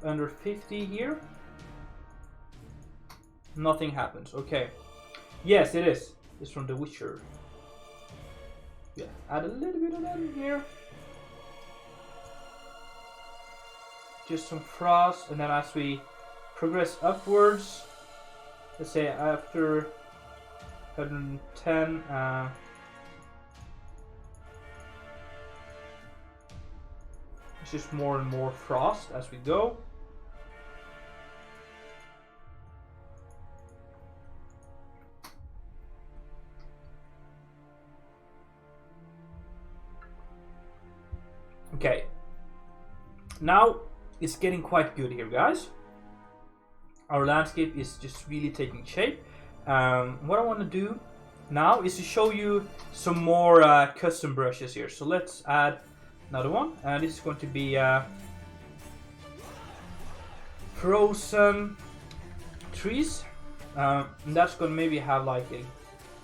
Under 50 here. Nothing happens. Okay. Yes, it is. It's from The Witcher. Yeah, add a little bit of that in here. Just some frost, and then as we progress upwards, let's say after 110, it's just more and more frost as we go. Okay, now it's getting quite good here, guys. Our landscape is just really taking shape. What I want to do now is to show you some more custom brushes here. So let's add another one, and this is going to be frozen trees, and that's going to maybe have like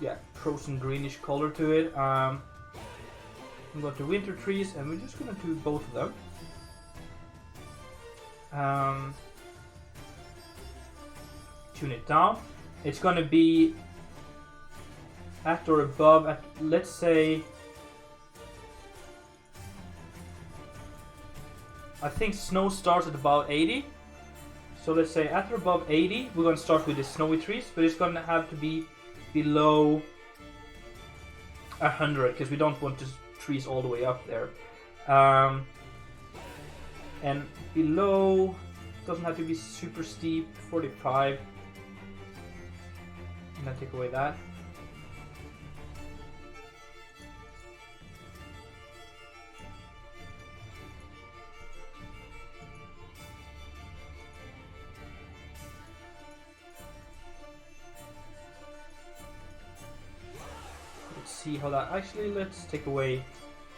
a frozen greenish color to it. I'm going to winter trees, and we're just going to do both of them. Tune it down. It's going to be at or above at, let's say, I think snow starts at about 80. So let's say at or above 80, we're going to start with the snowy trees, but it's going to have to be below 100 because we don't want the trees all the way up there. And below, doesn't have to be super steep, 45. And then take away that. Let's see how that actually, let's take away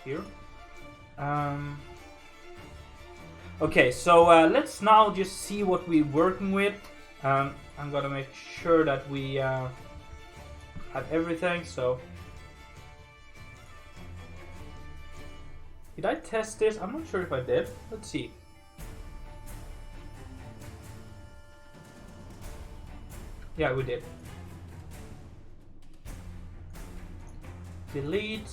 here. Okay, so let's now just see what we're working with. I'm gonna make sure that we have everything. So, did I test this? I'm not sure if I did. Let's see. Yeah, we did. Delete.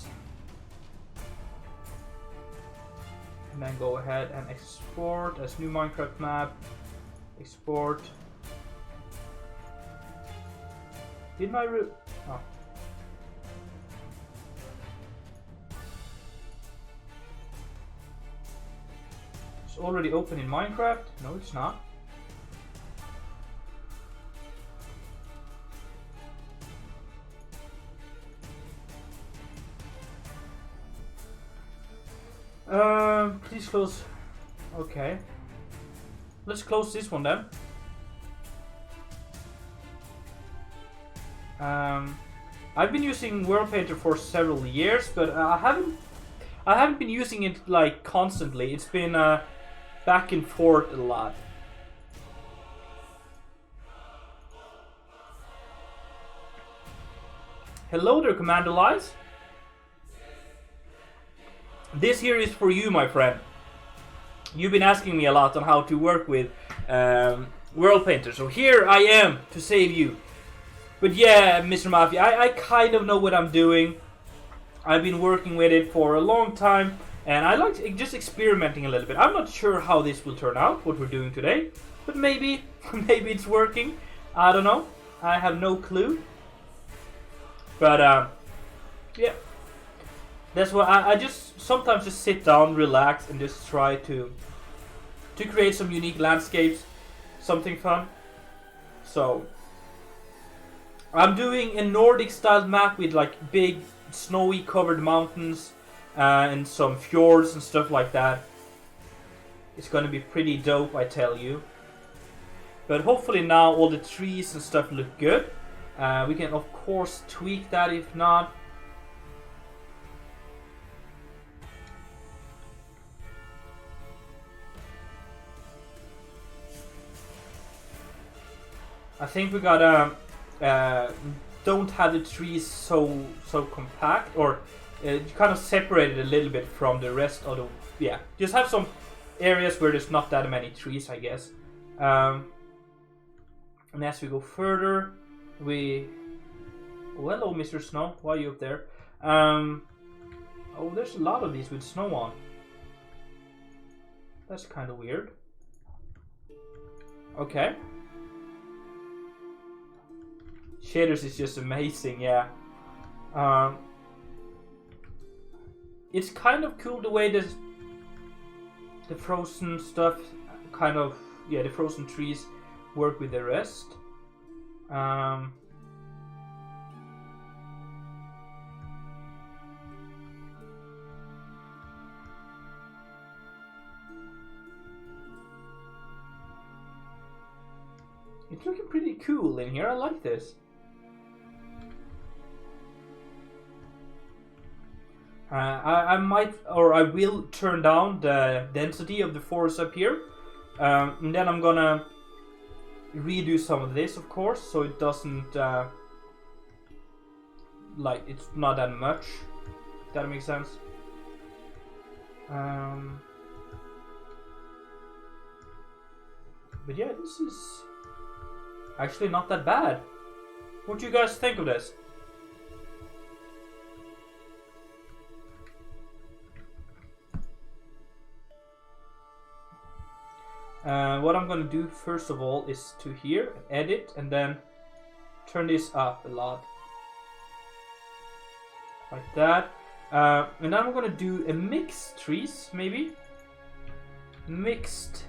And then go ahead and export as new Minecraft map. Export. Didn't I oh. It's already open in Minecraft? No, it's not. Please close. Okay. Let's close this one then. I've been using World Painter for several years, but I haven't been using it like constantly. It's been back and forth a lot. Hello there, Commander Lies. This here is for you, my friend. You've been asking me a lot on how to work with World Painter, so here I am to save you. But yeah, Mr. Mafia, I kind of know what I'm doing. I've been working with it for a long time, and I like just experimenting a little bit. I'm not sure how this will turn out, what we're doing today, but maybe it's working. I don't know. I have no clue. But yeah, that's what I just sometimes just sit down, relax, and just try to create some unique landscapes. something fun. So I'm doing a Nordic style map with like big snowy covered mountains and some fjords and stuff like that. It's gonna be pretty dope, I tell you. But hopefully now all the trees and stuff look good. We can of course tweak that if not. I think we gotta don't have the trees so compact, or kind of separate it a little bit from the rest of the, yeah, just have some areas where there's not that many trees, I guess. And as we go further, we, oh, hello Mr. Snow, why are you up there? Oh, there's a lot of these with snow on. That's kind of weird. Okay. Shaders is just amazing, yeah. It's kind of cool the way the frozen stuff kind of, yeah, the frozen trees work with the rest. It's looking pretty cool in here, I like this. I might, or I will turn down the density of the forest up here, and then I'm gonna redo some of this, of course, so it doesn't like, it's not that much, if that makes sense. But yeah, this is actually not that bad. What do you guys think of this? What I'm gonna do first of all is to here, edit, and then turn this up a lot. Like that. And then I'm gonna do a mixed trees, maybe. Mixed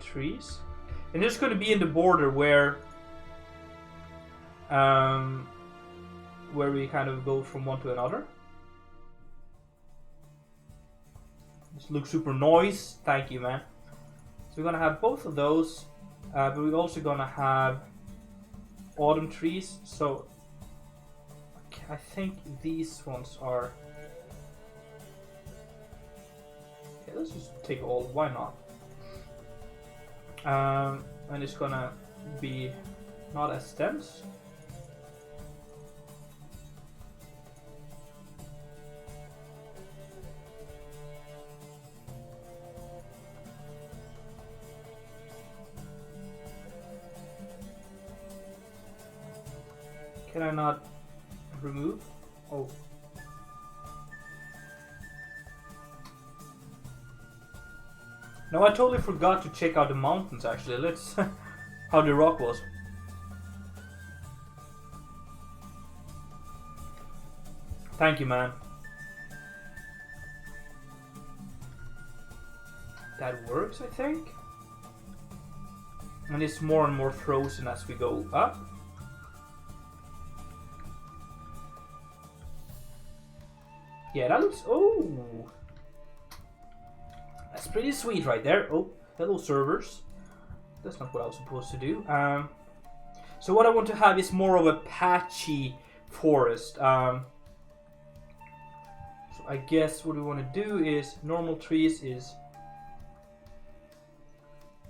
trees. And it's gonna be in the border where we kind of go from one to another. This looks super nice. Thank you, man. So we're gonna have both of those, but we're also gonna have autumn trees. So I think these ones are, yeah, let's just take all, why not? And it's gonna be not as dense. Can I not remove? Oh. No, I totally forgot to check out the mountains actually. Let's how the rock was. Thank you, man. That works, I think. And it's more and more frozen as we go up. Yeah, that looks, oh, that's pretty sweet right there. Oh, hello servers. That's not what I was supposed to do. So what I want to have is more of a patchy forest. So I guess what we want to do is normal trees is,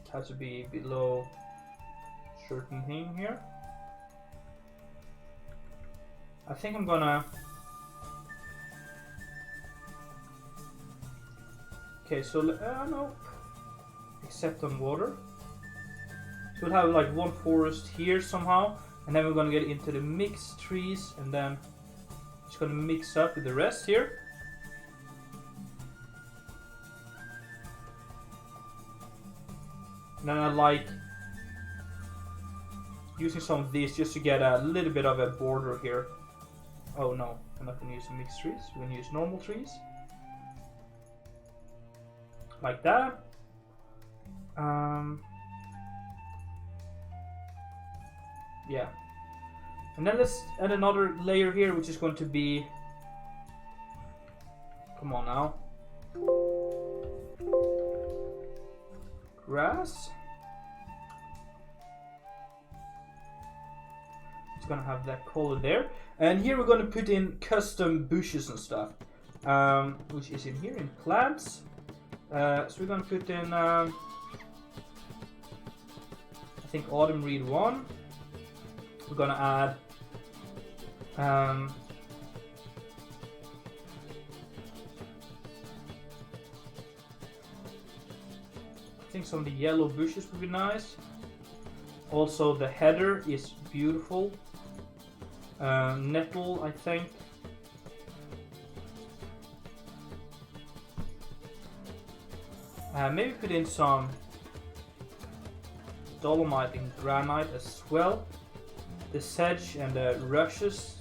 it has to be below certain thing here. I think I'm gonna, okay, so no, except on water. So we'll have like one forest here somehow, and then we're gonna get into the mixed trees, and then it's gonna mix up with the rest here. And then I like using some of these just to get a little bit of a border here. Oh no, I'm not gonna use mixed trees, we're gonna use normal trees. Like that. Yeah. And then let's add another layer here, which is going to be... Come on now. Grass. It's gonna have that color there. And here we're gonna put in custom bushes and stuff. Which is in here in plants. So we're gonna put in... I think autumn reed 1. We're gonna add... I think some of the yellow bushes would be nice. Also the header is beautiful. Nettle, I think. Maybe put in some dolomite and granite as well. The sedge and the rushes.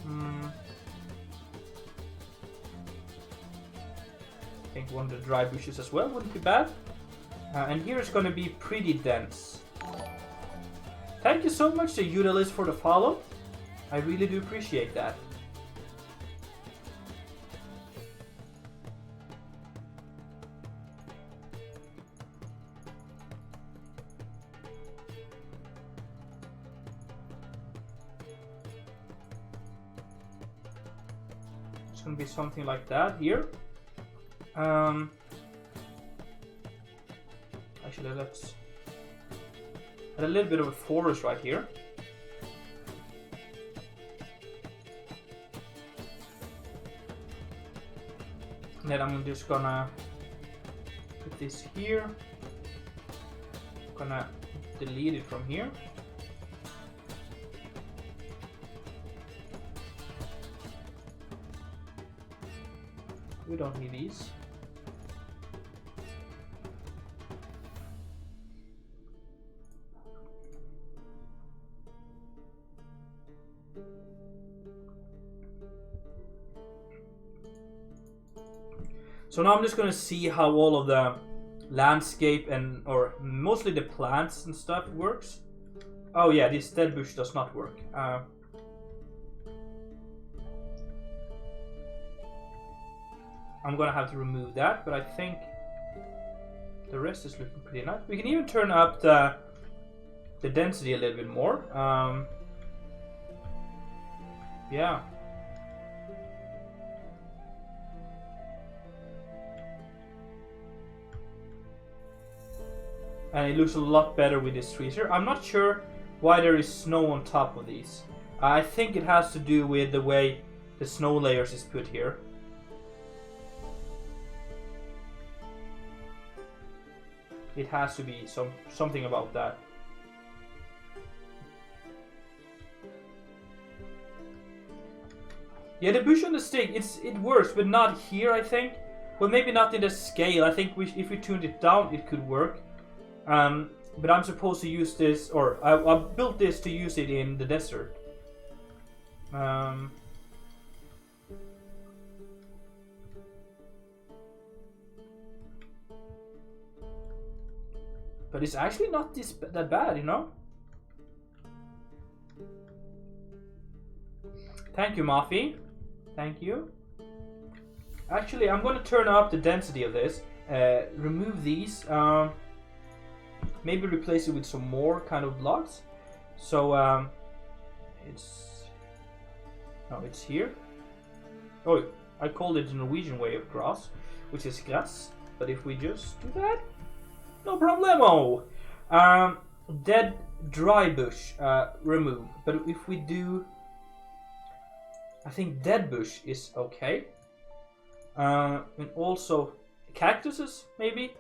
I think one of the dry bushes as well wouldn't be bad. And here it's going to be pretty dense. Thank you so much to Udalis for the follow. I really do appreciate that. It's going to be something like that here. Actually, let's add a little bit of a forest right here. And then I'm just gonna put this here. I'm gonna delete it from here. We don't need these. So now I'm just gonna see how all of the landscape or mostly the plants and stuff works. Oh yeah, this dead bush does not work. I'm gonna have to remove that, but I think the rest is looking pretty nice. We can even turn up the density a little bit more. Yeah. And it looks a lot better with these trees here. I'm not sure why there is snow on top of these. I think it has to do with the way the snow layers is put here. It has to be something about that. Yeah, the bush on the stick, it works, but not here, I think. Well, maybe not in the scale. I think if we tuned it down, it could work. But I'm supposed to use this, or I built this to use it in the desert. But it's actually not that bad, you know? Thank you, Mafi. Thank you. Actually, I'm going to turn up the density of this. Remove these. Maybe replace it with some more kind of blocks. So it's here. Oh, I called it the Norwegian way of grass, which is grass. But if we just do that, no problemo. Dead dry bush, remove. But if we do, I think dead bush is okay. And also cactuses, maybe.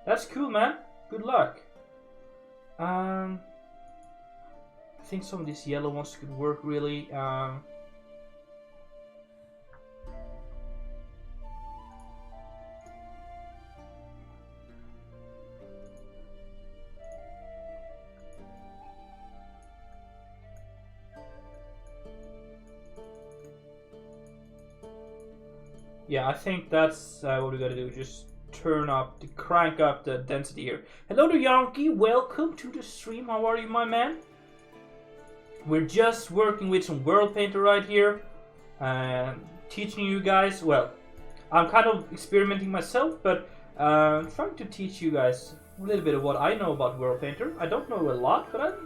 That's cool, man. Good luck. I think some of these yellow ones could work really. Yeah, I think that's what we gotta do. Just crank up the density here. Hello to Yankee, welcome to the stream. How are you, my man? We're just working with some World Painter right here. Teaching you guys, well, I'm kind of experimenting myself, but trying to teach you guys a little bit of what I know about World Painter. I don't know a lot, but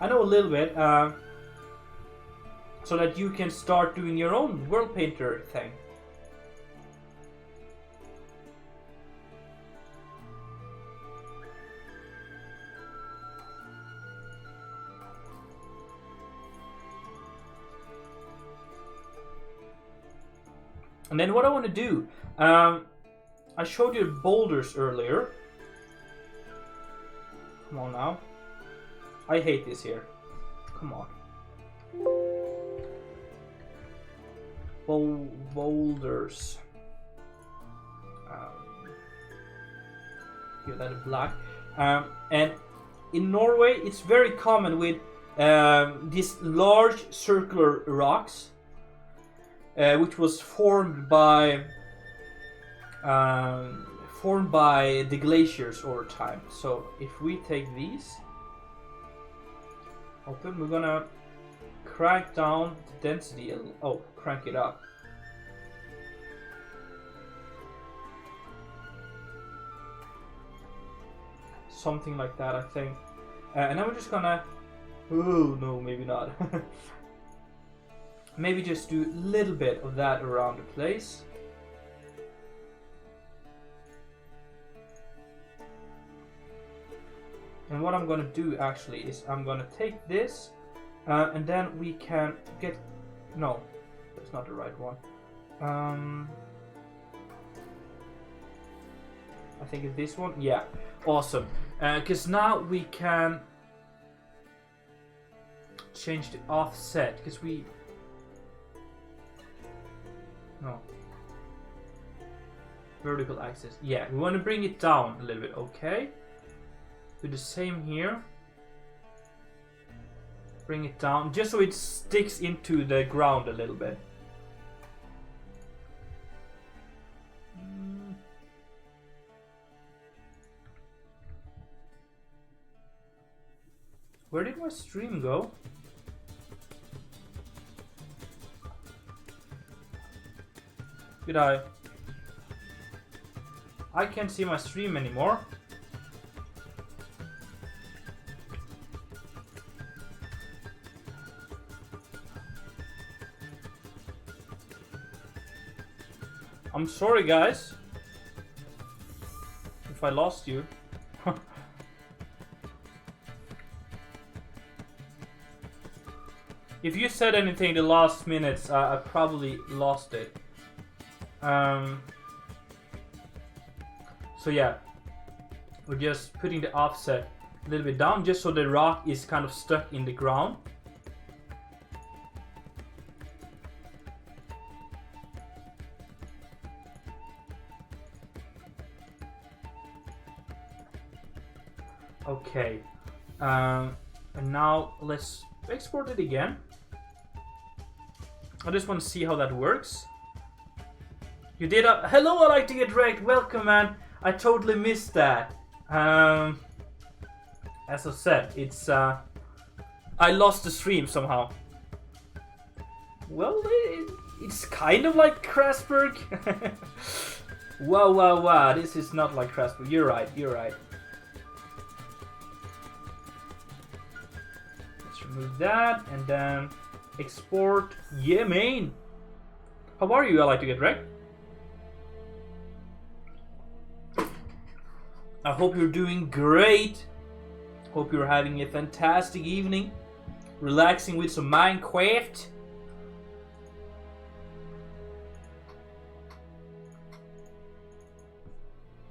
I know a little bit, so that you can start doing your own World Painter thing. And then what I want to do, I showed you boulders earlier. Come on now. I hate this here. Come on. Boulders. Give that a black. And in Norway, it's very common with these large circular rocks. Which was formed by the glaciers over time. So if we take these open, we're gonna crank down the density. Oh, crank it up. Something like that, I think. And I'm just gonna. Oh no, maybe not. Maybe just do a little bit of that around the place. And what I'm going to do actually is I'm going to take this and then we can get... No, that's not the right one. I think it's this one. Yeah, awesome. Because now we can change the offset because we... No. Vertical axis. Yeah, we want to bring it down a little bit. Okay. Do the same here. Bring it down just so it sticks into the ground a little bit. Where did my stream go? Did I can't see my stream anymore. I'm sorry guys if I lost you. If you said anything the last minutes, I probably lost it. So yeah, we're just putting the offset a little bit down just so the rock is kind of stuck in the ground. Okay, and now let's export it again. I just want to see how that works. You did a hello, I like to get wrecked. Welcome, man. I totally missed that. As I said, it's I lost the stream somehow. Well, it's kind of like Krasberg. Wow. This is not like Krasberg. You're right. Let's remove that and then export. Yeah, main. How are you? I like to get wrecked. I hope you're doing great. Hope you're having a fantastic evening. Relaxing with some Minecraft.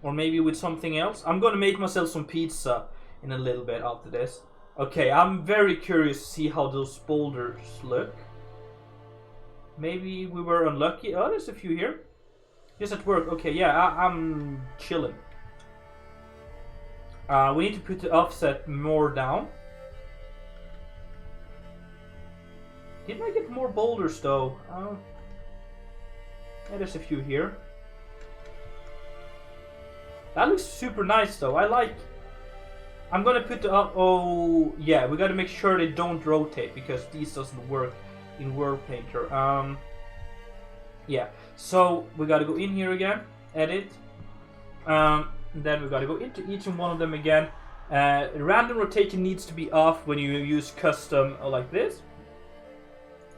Or maybe with something else. I'm gonna make myself some pizza in a little bit after this. Okay, I'm very curious to see how those boulders look. Maybe we were unlucky. Oh, there's a few here. Just at work. Okay, yeah, I'm chilling. We need to put the offset more down. Didn't I get more boulders though? Yeah, there's a few here. That looks super nice though. I like. I'm gonna put the oh yeah, we gotta make sure they don't rotate because these doesn't work in World Painter. Yeah, so we gotta go in here again, edit. Then we gotta go into each and one of them again. Random rotation needs to be off when you use custom like this.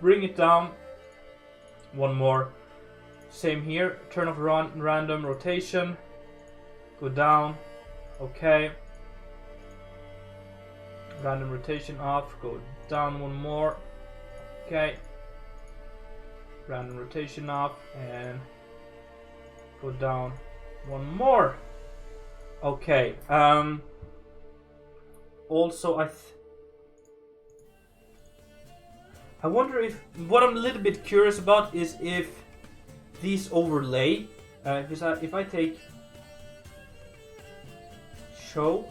Bring it down. One more. Same here. Turn off random rotation. Go down. Okay. Random rotation off. Go down one more. Okay. Random rotation off and go down one more. Okay. Also, I wonder if what I'm a little bit curious about is if these overlay. If I take show.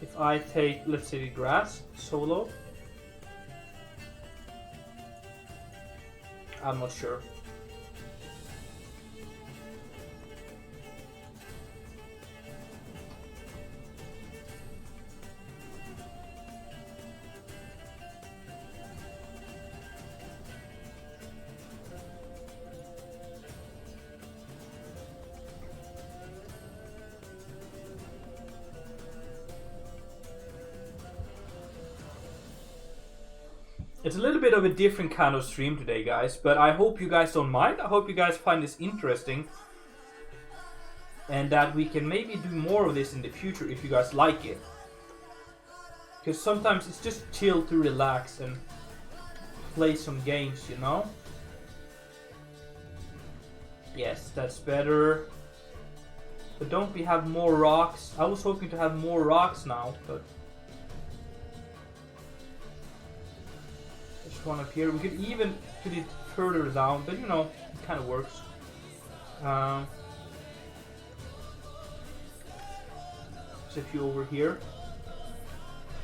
If I take, let's say, the grass solo. I'm not sure. It's a little bit of a different kind of stream today, guys, but I hope you guys don't mind. I hope you guys find this interesting and that we can maybe do more of this in the future if you guys like it. Because sometimes it's just chill to relax and play some games, you know? Yes, that's better. But don't we have more rocks? I was hoping to have more rocks now, but... one up here. We could even put it further down, but you know, it kind of works. There's a few over here.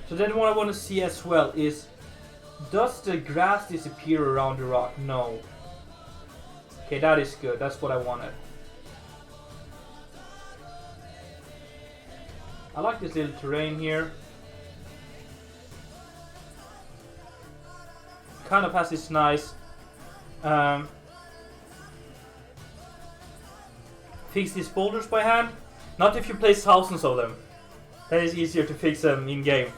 So then what I want to see as well is, does the grass disappear around the rock? No. Okay, that is good. That's what I wanted. I like this little terrain here. Kind of has this nice fix these boulders by hand. Not if you place thousands of them. That is easier to fix them in game.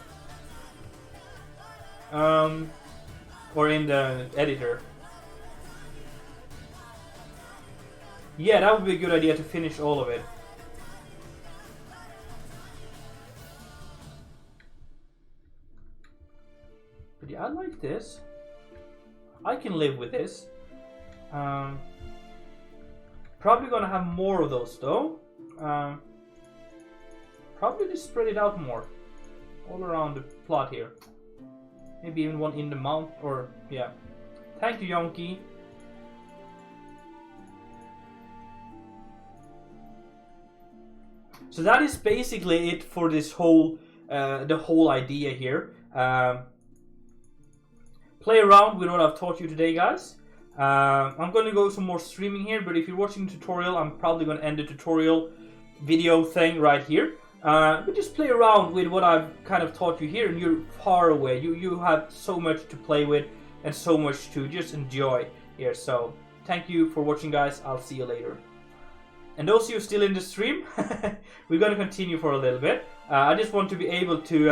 Or in the editor. Yeah, that would be a good idea to finish all of it. But yeah, I like this. I can live with this. Probably gonna have more of those though. Probably just spread it out more. All around the plot here. Maybe even one in the mount, or yeah. Thank you, Yonki. So that is basically it for this whole, the whole idea here. Play around with what I've taught you today, guys. I'm going to go some more streaming here, but if you're watching the tutorial, I'm probably going to end the tutorial video thing right here. But just play around with what I've kind of taught you here, and you're far away. You have so much to play with and so much to just enjoy here. So thank you for watching, guys. I'll see you later. And those of you still in the stream, we're going to continue for a little bit. I just want to be able to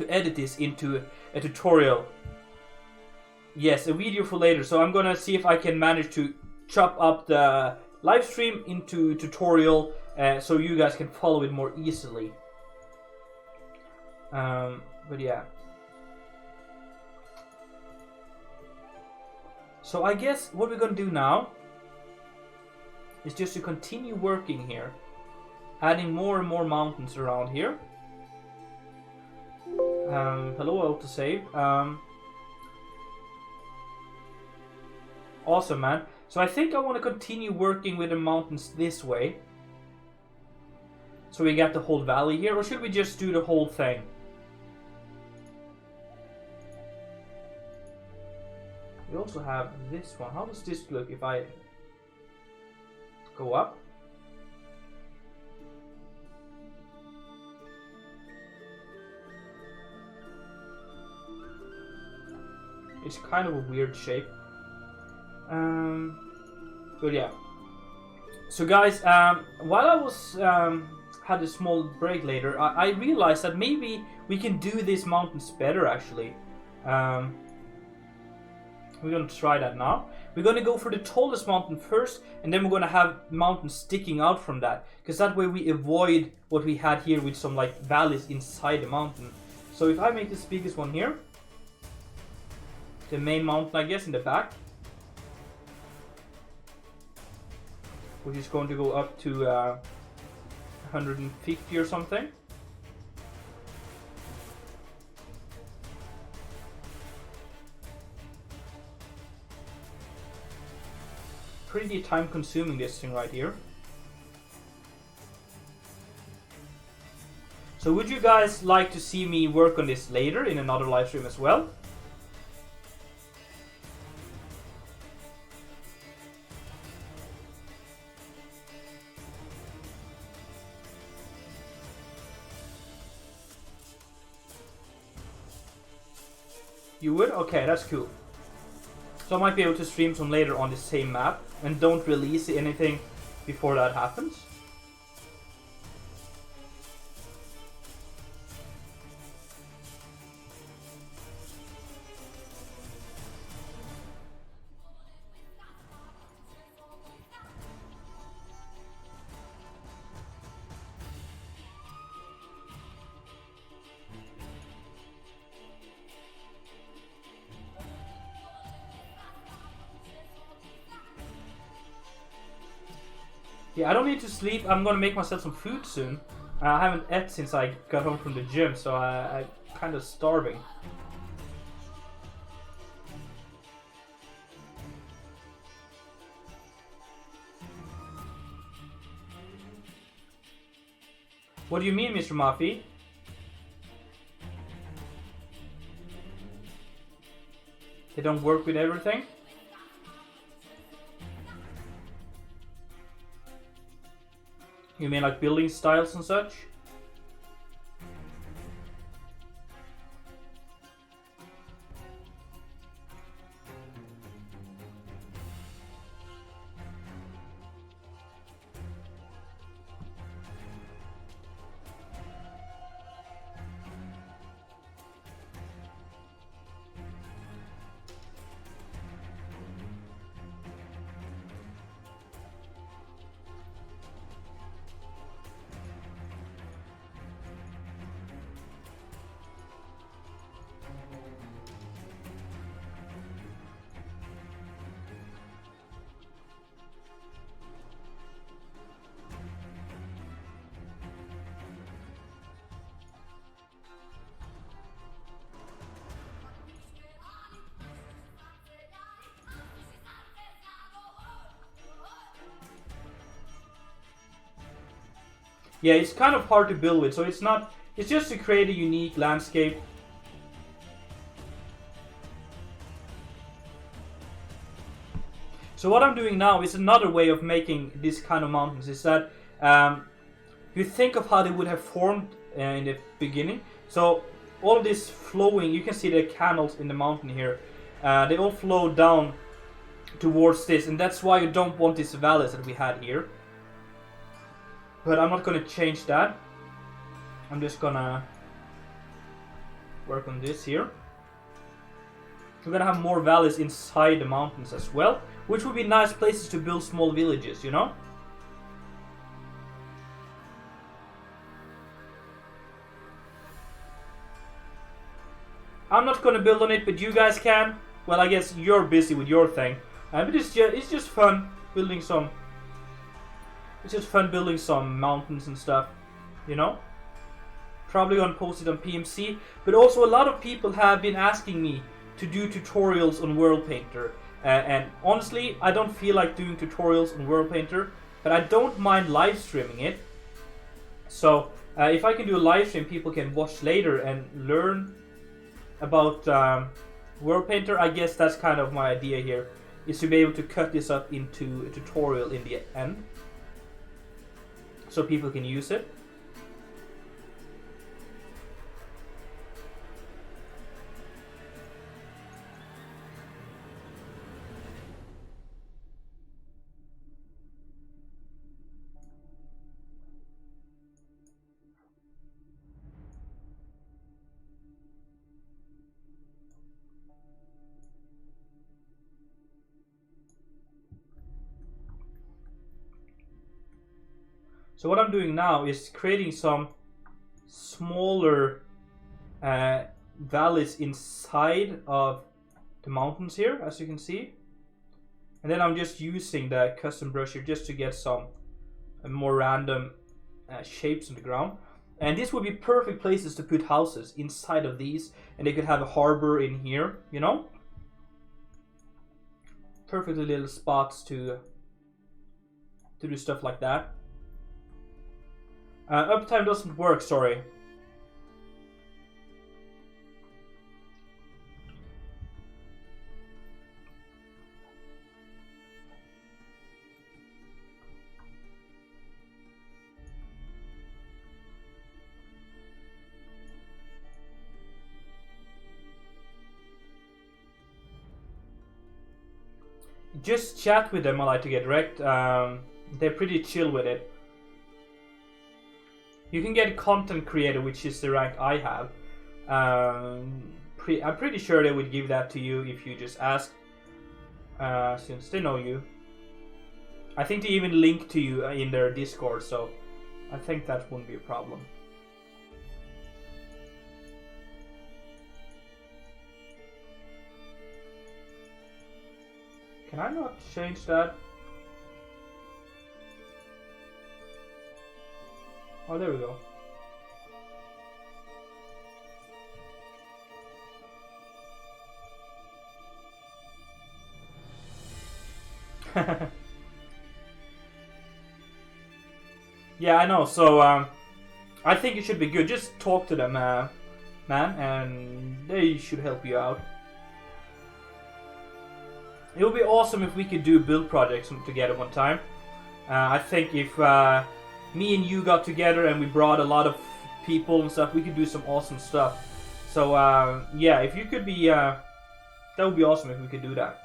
edit this into a tutorial. Yes, a video for later. So I'm gonna see if I can manage to chop up the live stream into tutorial so you guys can follow it more easily. But yeah. So I guess what we're gonna do now is just to continue working here, adding more and more mountains around here. Hello, autosave. Awesome, man. So I think I want to continue working with the mountains this way. So we got the whole valley here, or should we just do the whole thing? We also have this one. How does this look if I go up. It's kind of a weird shape. But yeah. So guys, while I was had a small break later, I realized that maybe we can do these mountains better actually. We're gonna try that now. We're gonna go for the tallest mountain first, and then we're gonna have mountains sticking out from that, because that way we avoid what we had here with some like valleys inside the mountain. So if I make this biggest one here, the main mountain I guess in the back, which is going to go up to 150 or something. Pretty time consuming, this thing right here. So would you guys like to see me work on this later in another live stream as well? You would? Okay, that's cool. So I might be able to stream some later on the same map, and don't release anything before that happens. Yeah, I don't need to sleep. I'm gonna make myself some food soon. I haven't ate since I got home from the gym, so I'm kind of starving. What do you mean, Mr. Mafi? They don't work with everything? You mean like building styles and such? Yeah, it's kind of hard to build with, so it's just to create a unique landscape. So what I'm doing now is another way of making this kind of mountains, is that you think of how they would have formed in the beginning. So all of this flowing, you can see the canals in the mountain here, they all flow down towards this, and that's why you don't want these valleys that we had here. But I'm not going to change that. I'm just going to work on this here. We're going to have more valleys inside the mountains as well, which would be nice places to build small villages, you know? I'm not going to build on it, but you guys can. Well, I guess you're busy with your thing. But it's just fun building some... It's just fun building some mountains and stuff, you know? Probably gonna post it on PMC, but also a lot of people have been asking me to do tutorials on World Painter. And honestly, I don't feel like doing tutorials on World Painter, but I don't mind live streaming it. So if I can do a live stream, people can watch later and learn about World Painter. I guess that's kind of my idea here, is to be able to cut this up into a tutorial in the end. so people can use it. So what I'm doing now is creating some smaller valleys inside of the mountains here, as you can see. And then I'm just using the custom brush here just to get some more random shapes on the ground. And this would be perfect places to put houses inside of these, and they could have a harbor in here, you know? Perfectly little spots to do stuff like that. Uptime doesn't work, sorry. Just chat with them, I like to get wrecked. They're pretty chill with it. You can get content creator, which is the rank I have. I'm pretty sure they would give that to you if you just ask, since they know you. I think they even link to you in their Discord, so I think that wouldn't be a problem. Can I not change that? Oh, there we go. Yeah, I know. So, I think it should be good. Just talk to them, man, and they should help you out. It would be awesome if we could do build projects together one time. I think if me and you got together and we brought a lot of people and stuff, we could do some awesome stuff. So yeah, if you could be, that would be awesome if we could do that.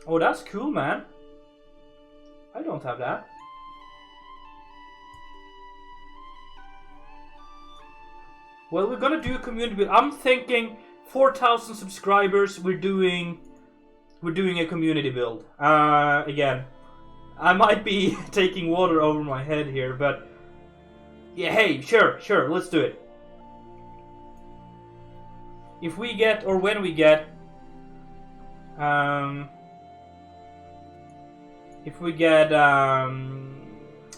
Oh, that's cool, man. I don't have that. Well, we're gonna do a community build. I'm thinking 4,000 subscribers. We're doing a community build. Again, I might be taking water over my head here, but yeah, hey, sure, let's do it. If we get, or when we get, if we get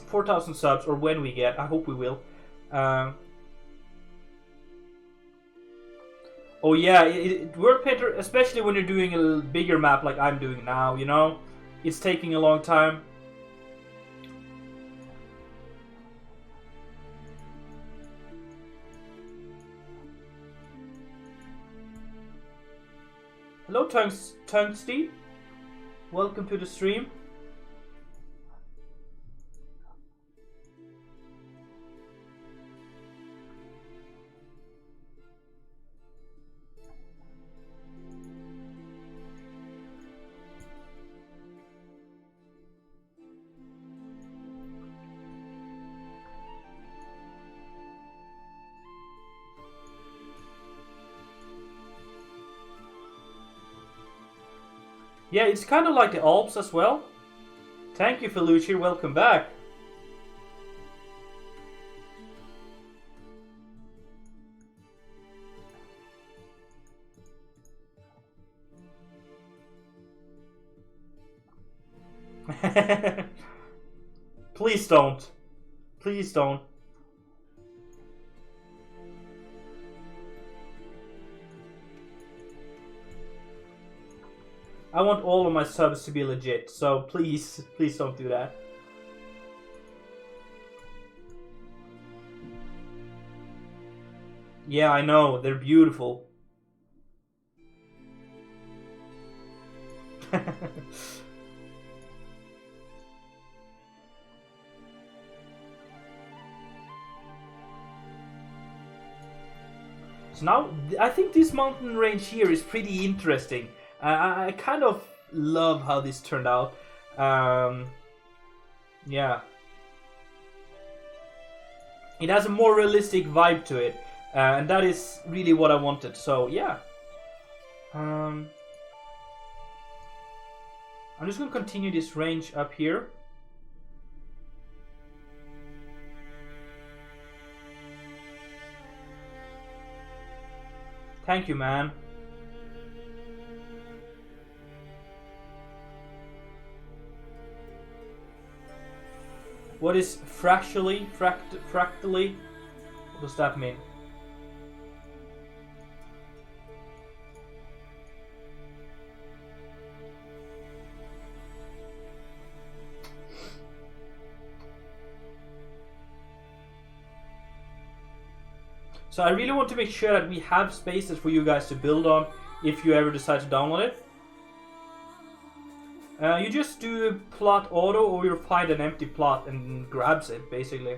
4,000 subs, or when we get, I hope we will. Oh yeah, World Painter, especially when you're doing a bigger map like I'm doing now, you know? It's taking a long time. Hello, Tungsty. Welcome to the stream. Yeah, it's kind of like the Alps as well. Thank you, Felucci. Welcome back. Please don't. Please don't. I want all of my subs to be legit, so please, please don't do that. Yeah, I know, they're beautiful. So now, I think this mountain range here is pretty interesting. I kind of love how this turned out. Yeah. It has a more realistic vibe to it. And that is really what I wanted. So, yeah. I'm just going to continue this range up here. Thank you, man. What is fractally? Fractally? What does that mean? So I really want to make sure that we have spaces for you guys to build on if you ever decide to download it. You just do plot auto, or you find an empty plot and grabs it, basically.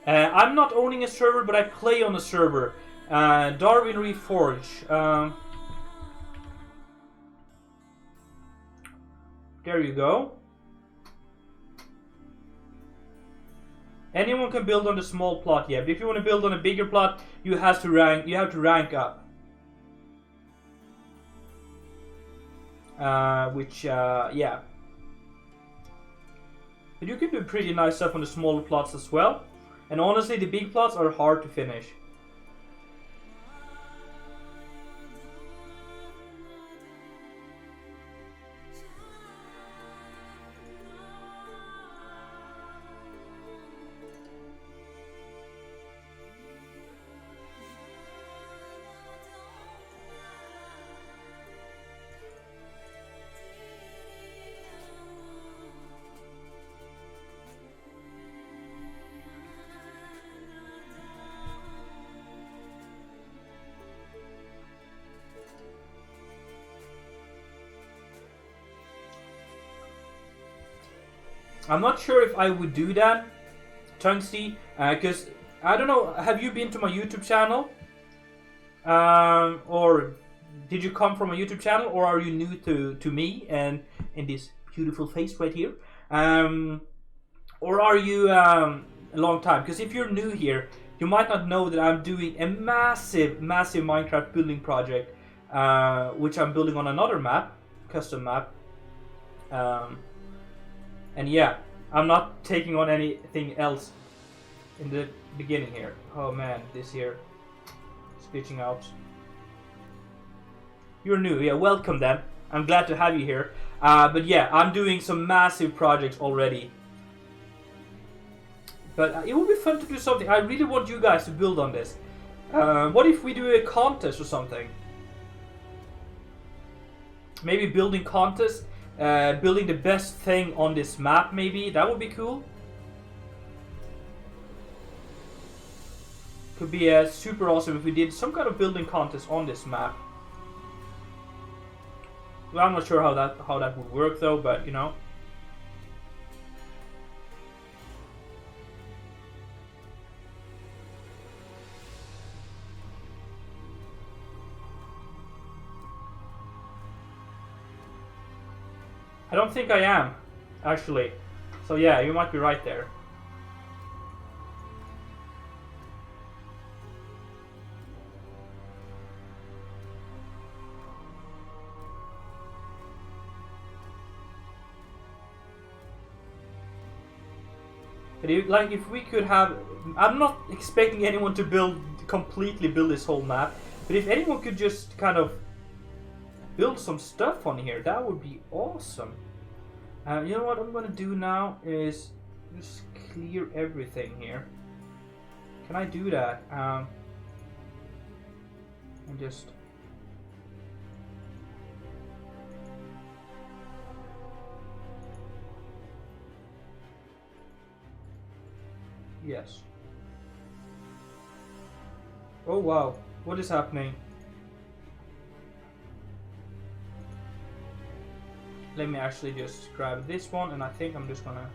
I'm not owning a server, but I play on a server. Darwin Reforged. There you go. Anyone can build on the small plot, yeah. But if you want to build on a bigger plot, you have to rank. You have to rank up. Yeah. But you can do pretty nice stuff on the smaller plots as well. And honestly, the big plots are hard to finish. I'm not sure if I would do that, Tungsty, because I don't know. Have you been to my YouTube channel, or did you come from a YouTube channel, or are you new to me and in this beautiful face right here, or are you a long time? Because if you're new here, you might not know that I'm doing a massive Minecraft building project, which I'm building on another map, custom map. And yeah, I'm not taking on anything else in the beginning here. Oh man, this here is glitching out. You're new, yeah, welcome then. I'm glad to have you here. But yeah, I'm doing some massive projects already. But it would be fun to do something. I really want you guys to build on this. What if we do a contest or something? Maybe building contest. Building the best thing on this map, maybe. That would be cool. Could be super awesome if we did some kind of building contest on this map. Well, I'm not sure how that would work though, but you know. I don't think I am, actually. So yeah, you might be right there. But if we could have, I'm not expecting anyone to completely build this whole map, but if anyone could just kind of build some stuff on here, that would be awesome. You know what I'm gonna do now is just clear everything here. Can I do that? And just. Yes. Oh wow, what is happening? Let me actually just grab this one, and I think I'm just gonna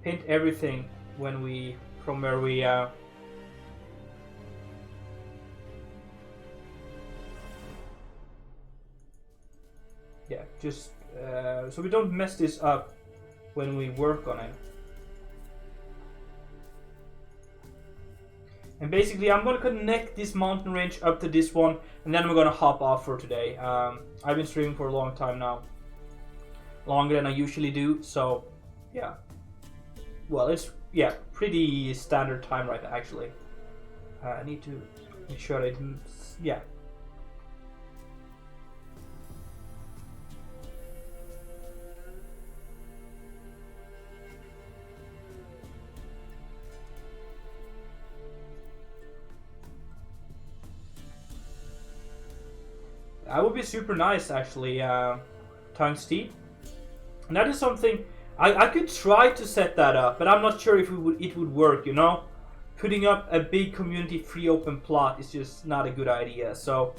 paint everything from where we yeah, just so we don't mess this up when we work on it. And basically, I'm going to connect this mountain range up to this one, and then we're going to hop off for today. I've been streaming for a long time now. Longer than I usually do, so yeah. Well, it's, yeah, pretty standard time right now, actually. I need to make sure I didn't, yeah. That would be super nice, actually, Tungsten. And that is something I could try to set that up, but I'm not sure if it would work. You know, putting up a big community free open plot is just not a good idea. So,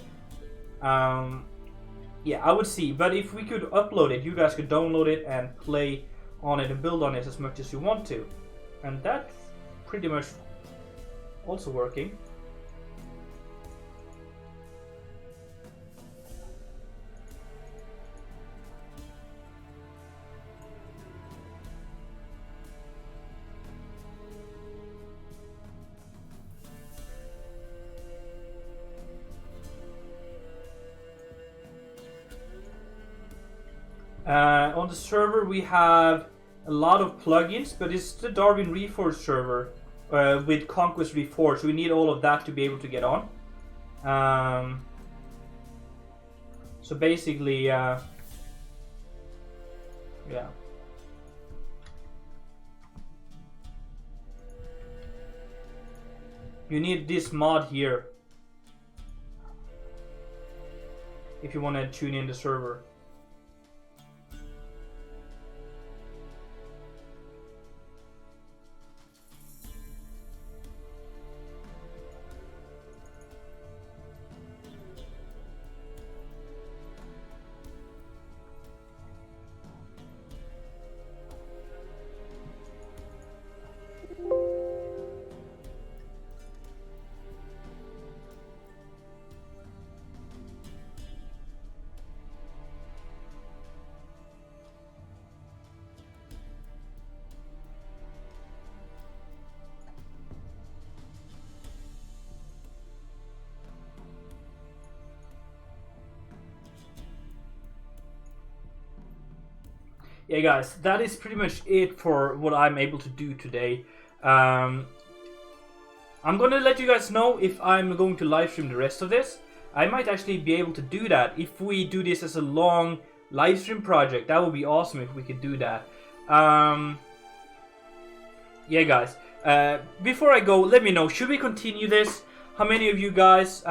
yeah, I would see. But if we could upload it, you guys could download it and play on it and build on it as much as you want to, and that's pretty much also working. On the server we have a lot of plugins, but it's the Darwin Reforged server with Conquest Reforged, so we need all of that to be able to get on. So basically, yeah. You need this mod here if you want to tune in the server. Yeah, guys, that is pretty much it for what I'm able to do today. I'm gonna let you guys know if I'm going to live stream the rest of this. I might actually be able to do that if we do this as a long live stream project. That would be awesome if we could do that. Yeah, guys, before I go, let me know, should we continue this? How many of you guys...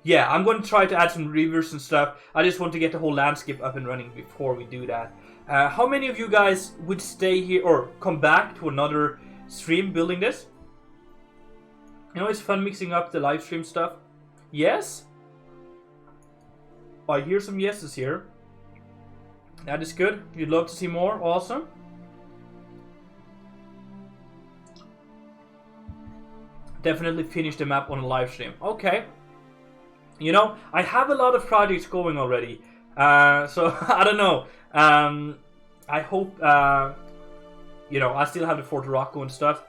Yeah, I'm going to try to add some rivers and stuff. I just want to get the whole landscape up and running before we do that. How many of you guys would stay here or come back to another stream building this? You know, it's fun mixing up the live stream stuff. Yes? I hear some yeses here. That is good. You'd love to see more. Awesome. Definitely finish the map on a live stream. Okay. You know, I have a lot of projects going already, so I don't know. I hope, you know, I still have the Fort Rocco and stuff.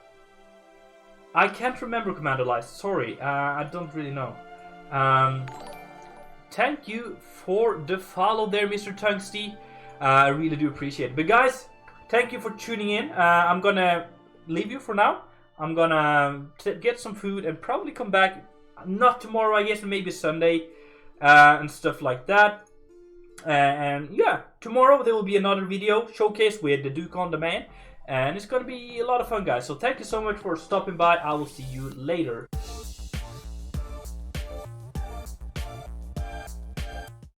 I can't remember Commander Lies, sorry, I don't really know. Thank you for the follow there, Mr. Tungsty. I really do appreciate it. But guys, thank you for tuning in. I'm gonna leave you for now. I'm gonna get some food and probably come back, not tomorrow, I guess, maybe Sunday, and stuff like that. And yeah, tomorrow there will be another video showcase with the Duke on Demand, and it's gonna be a lot of fun, guys. So thank you so much for stopping by. I will see you later.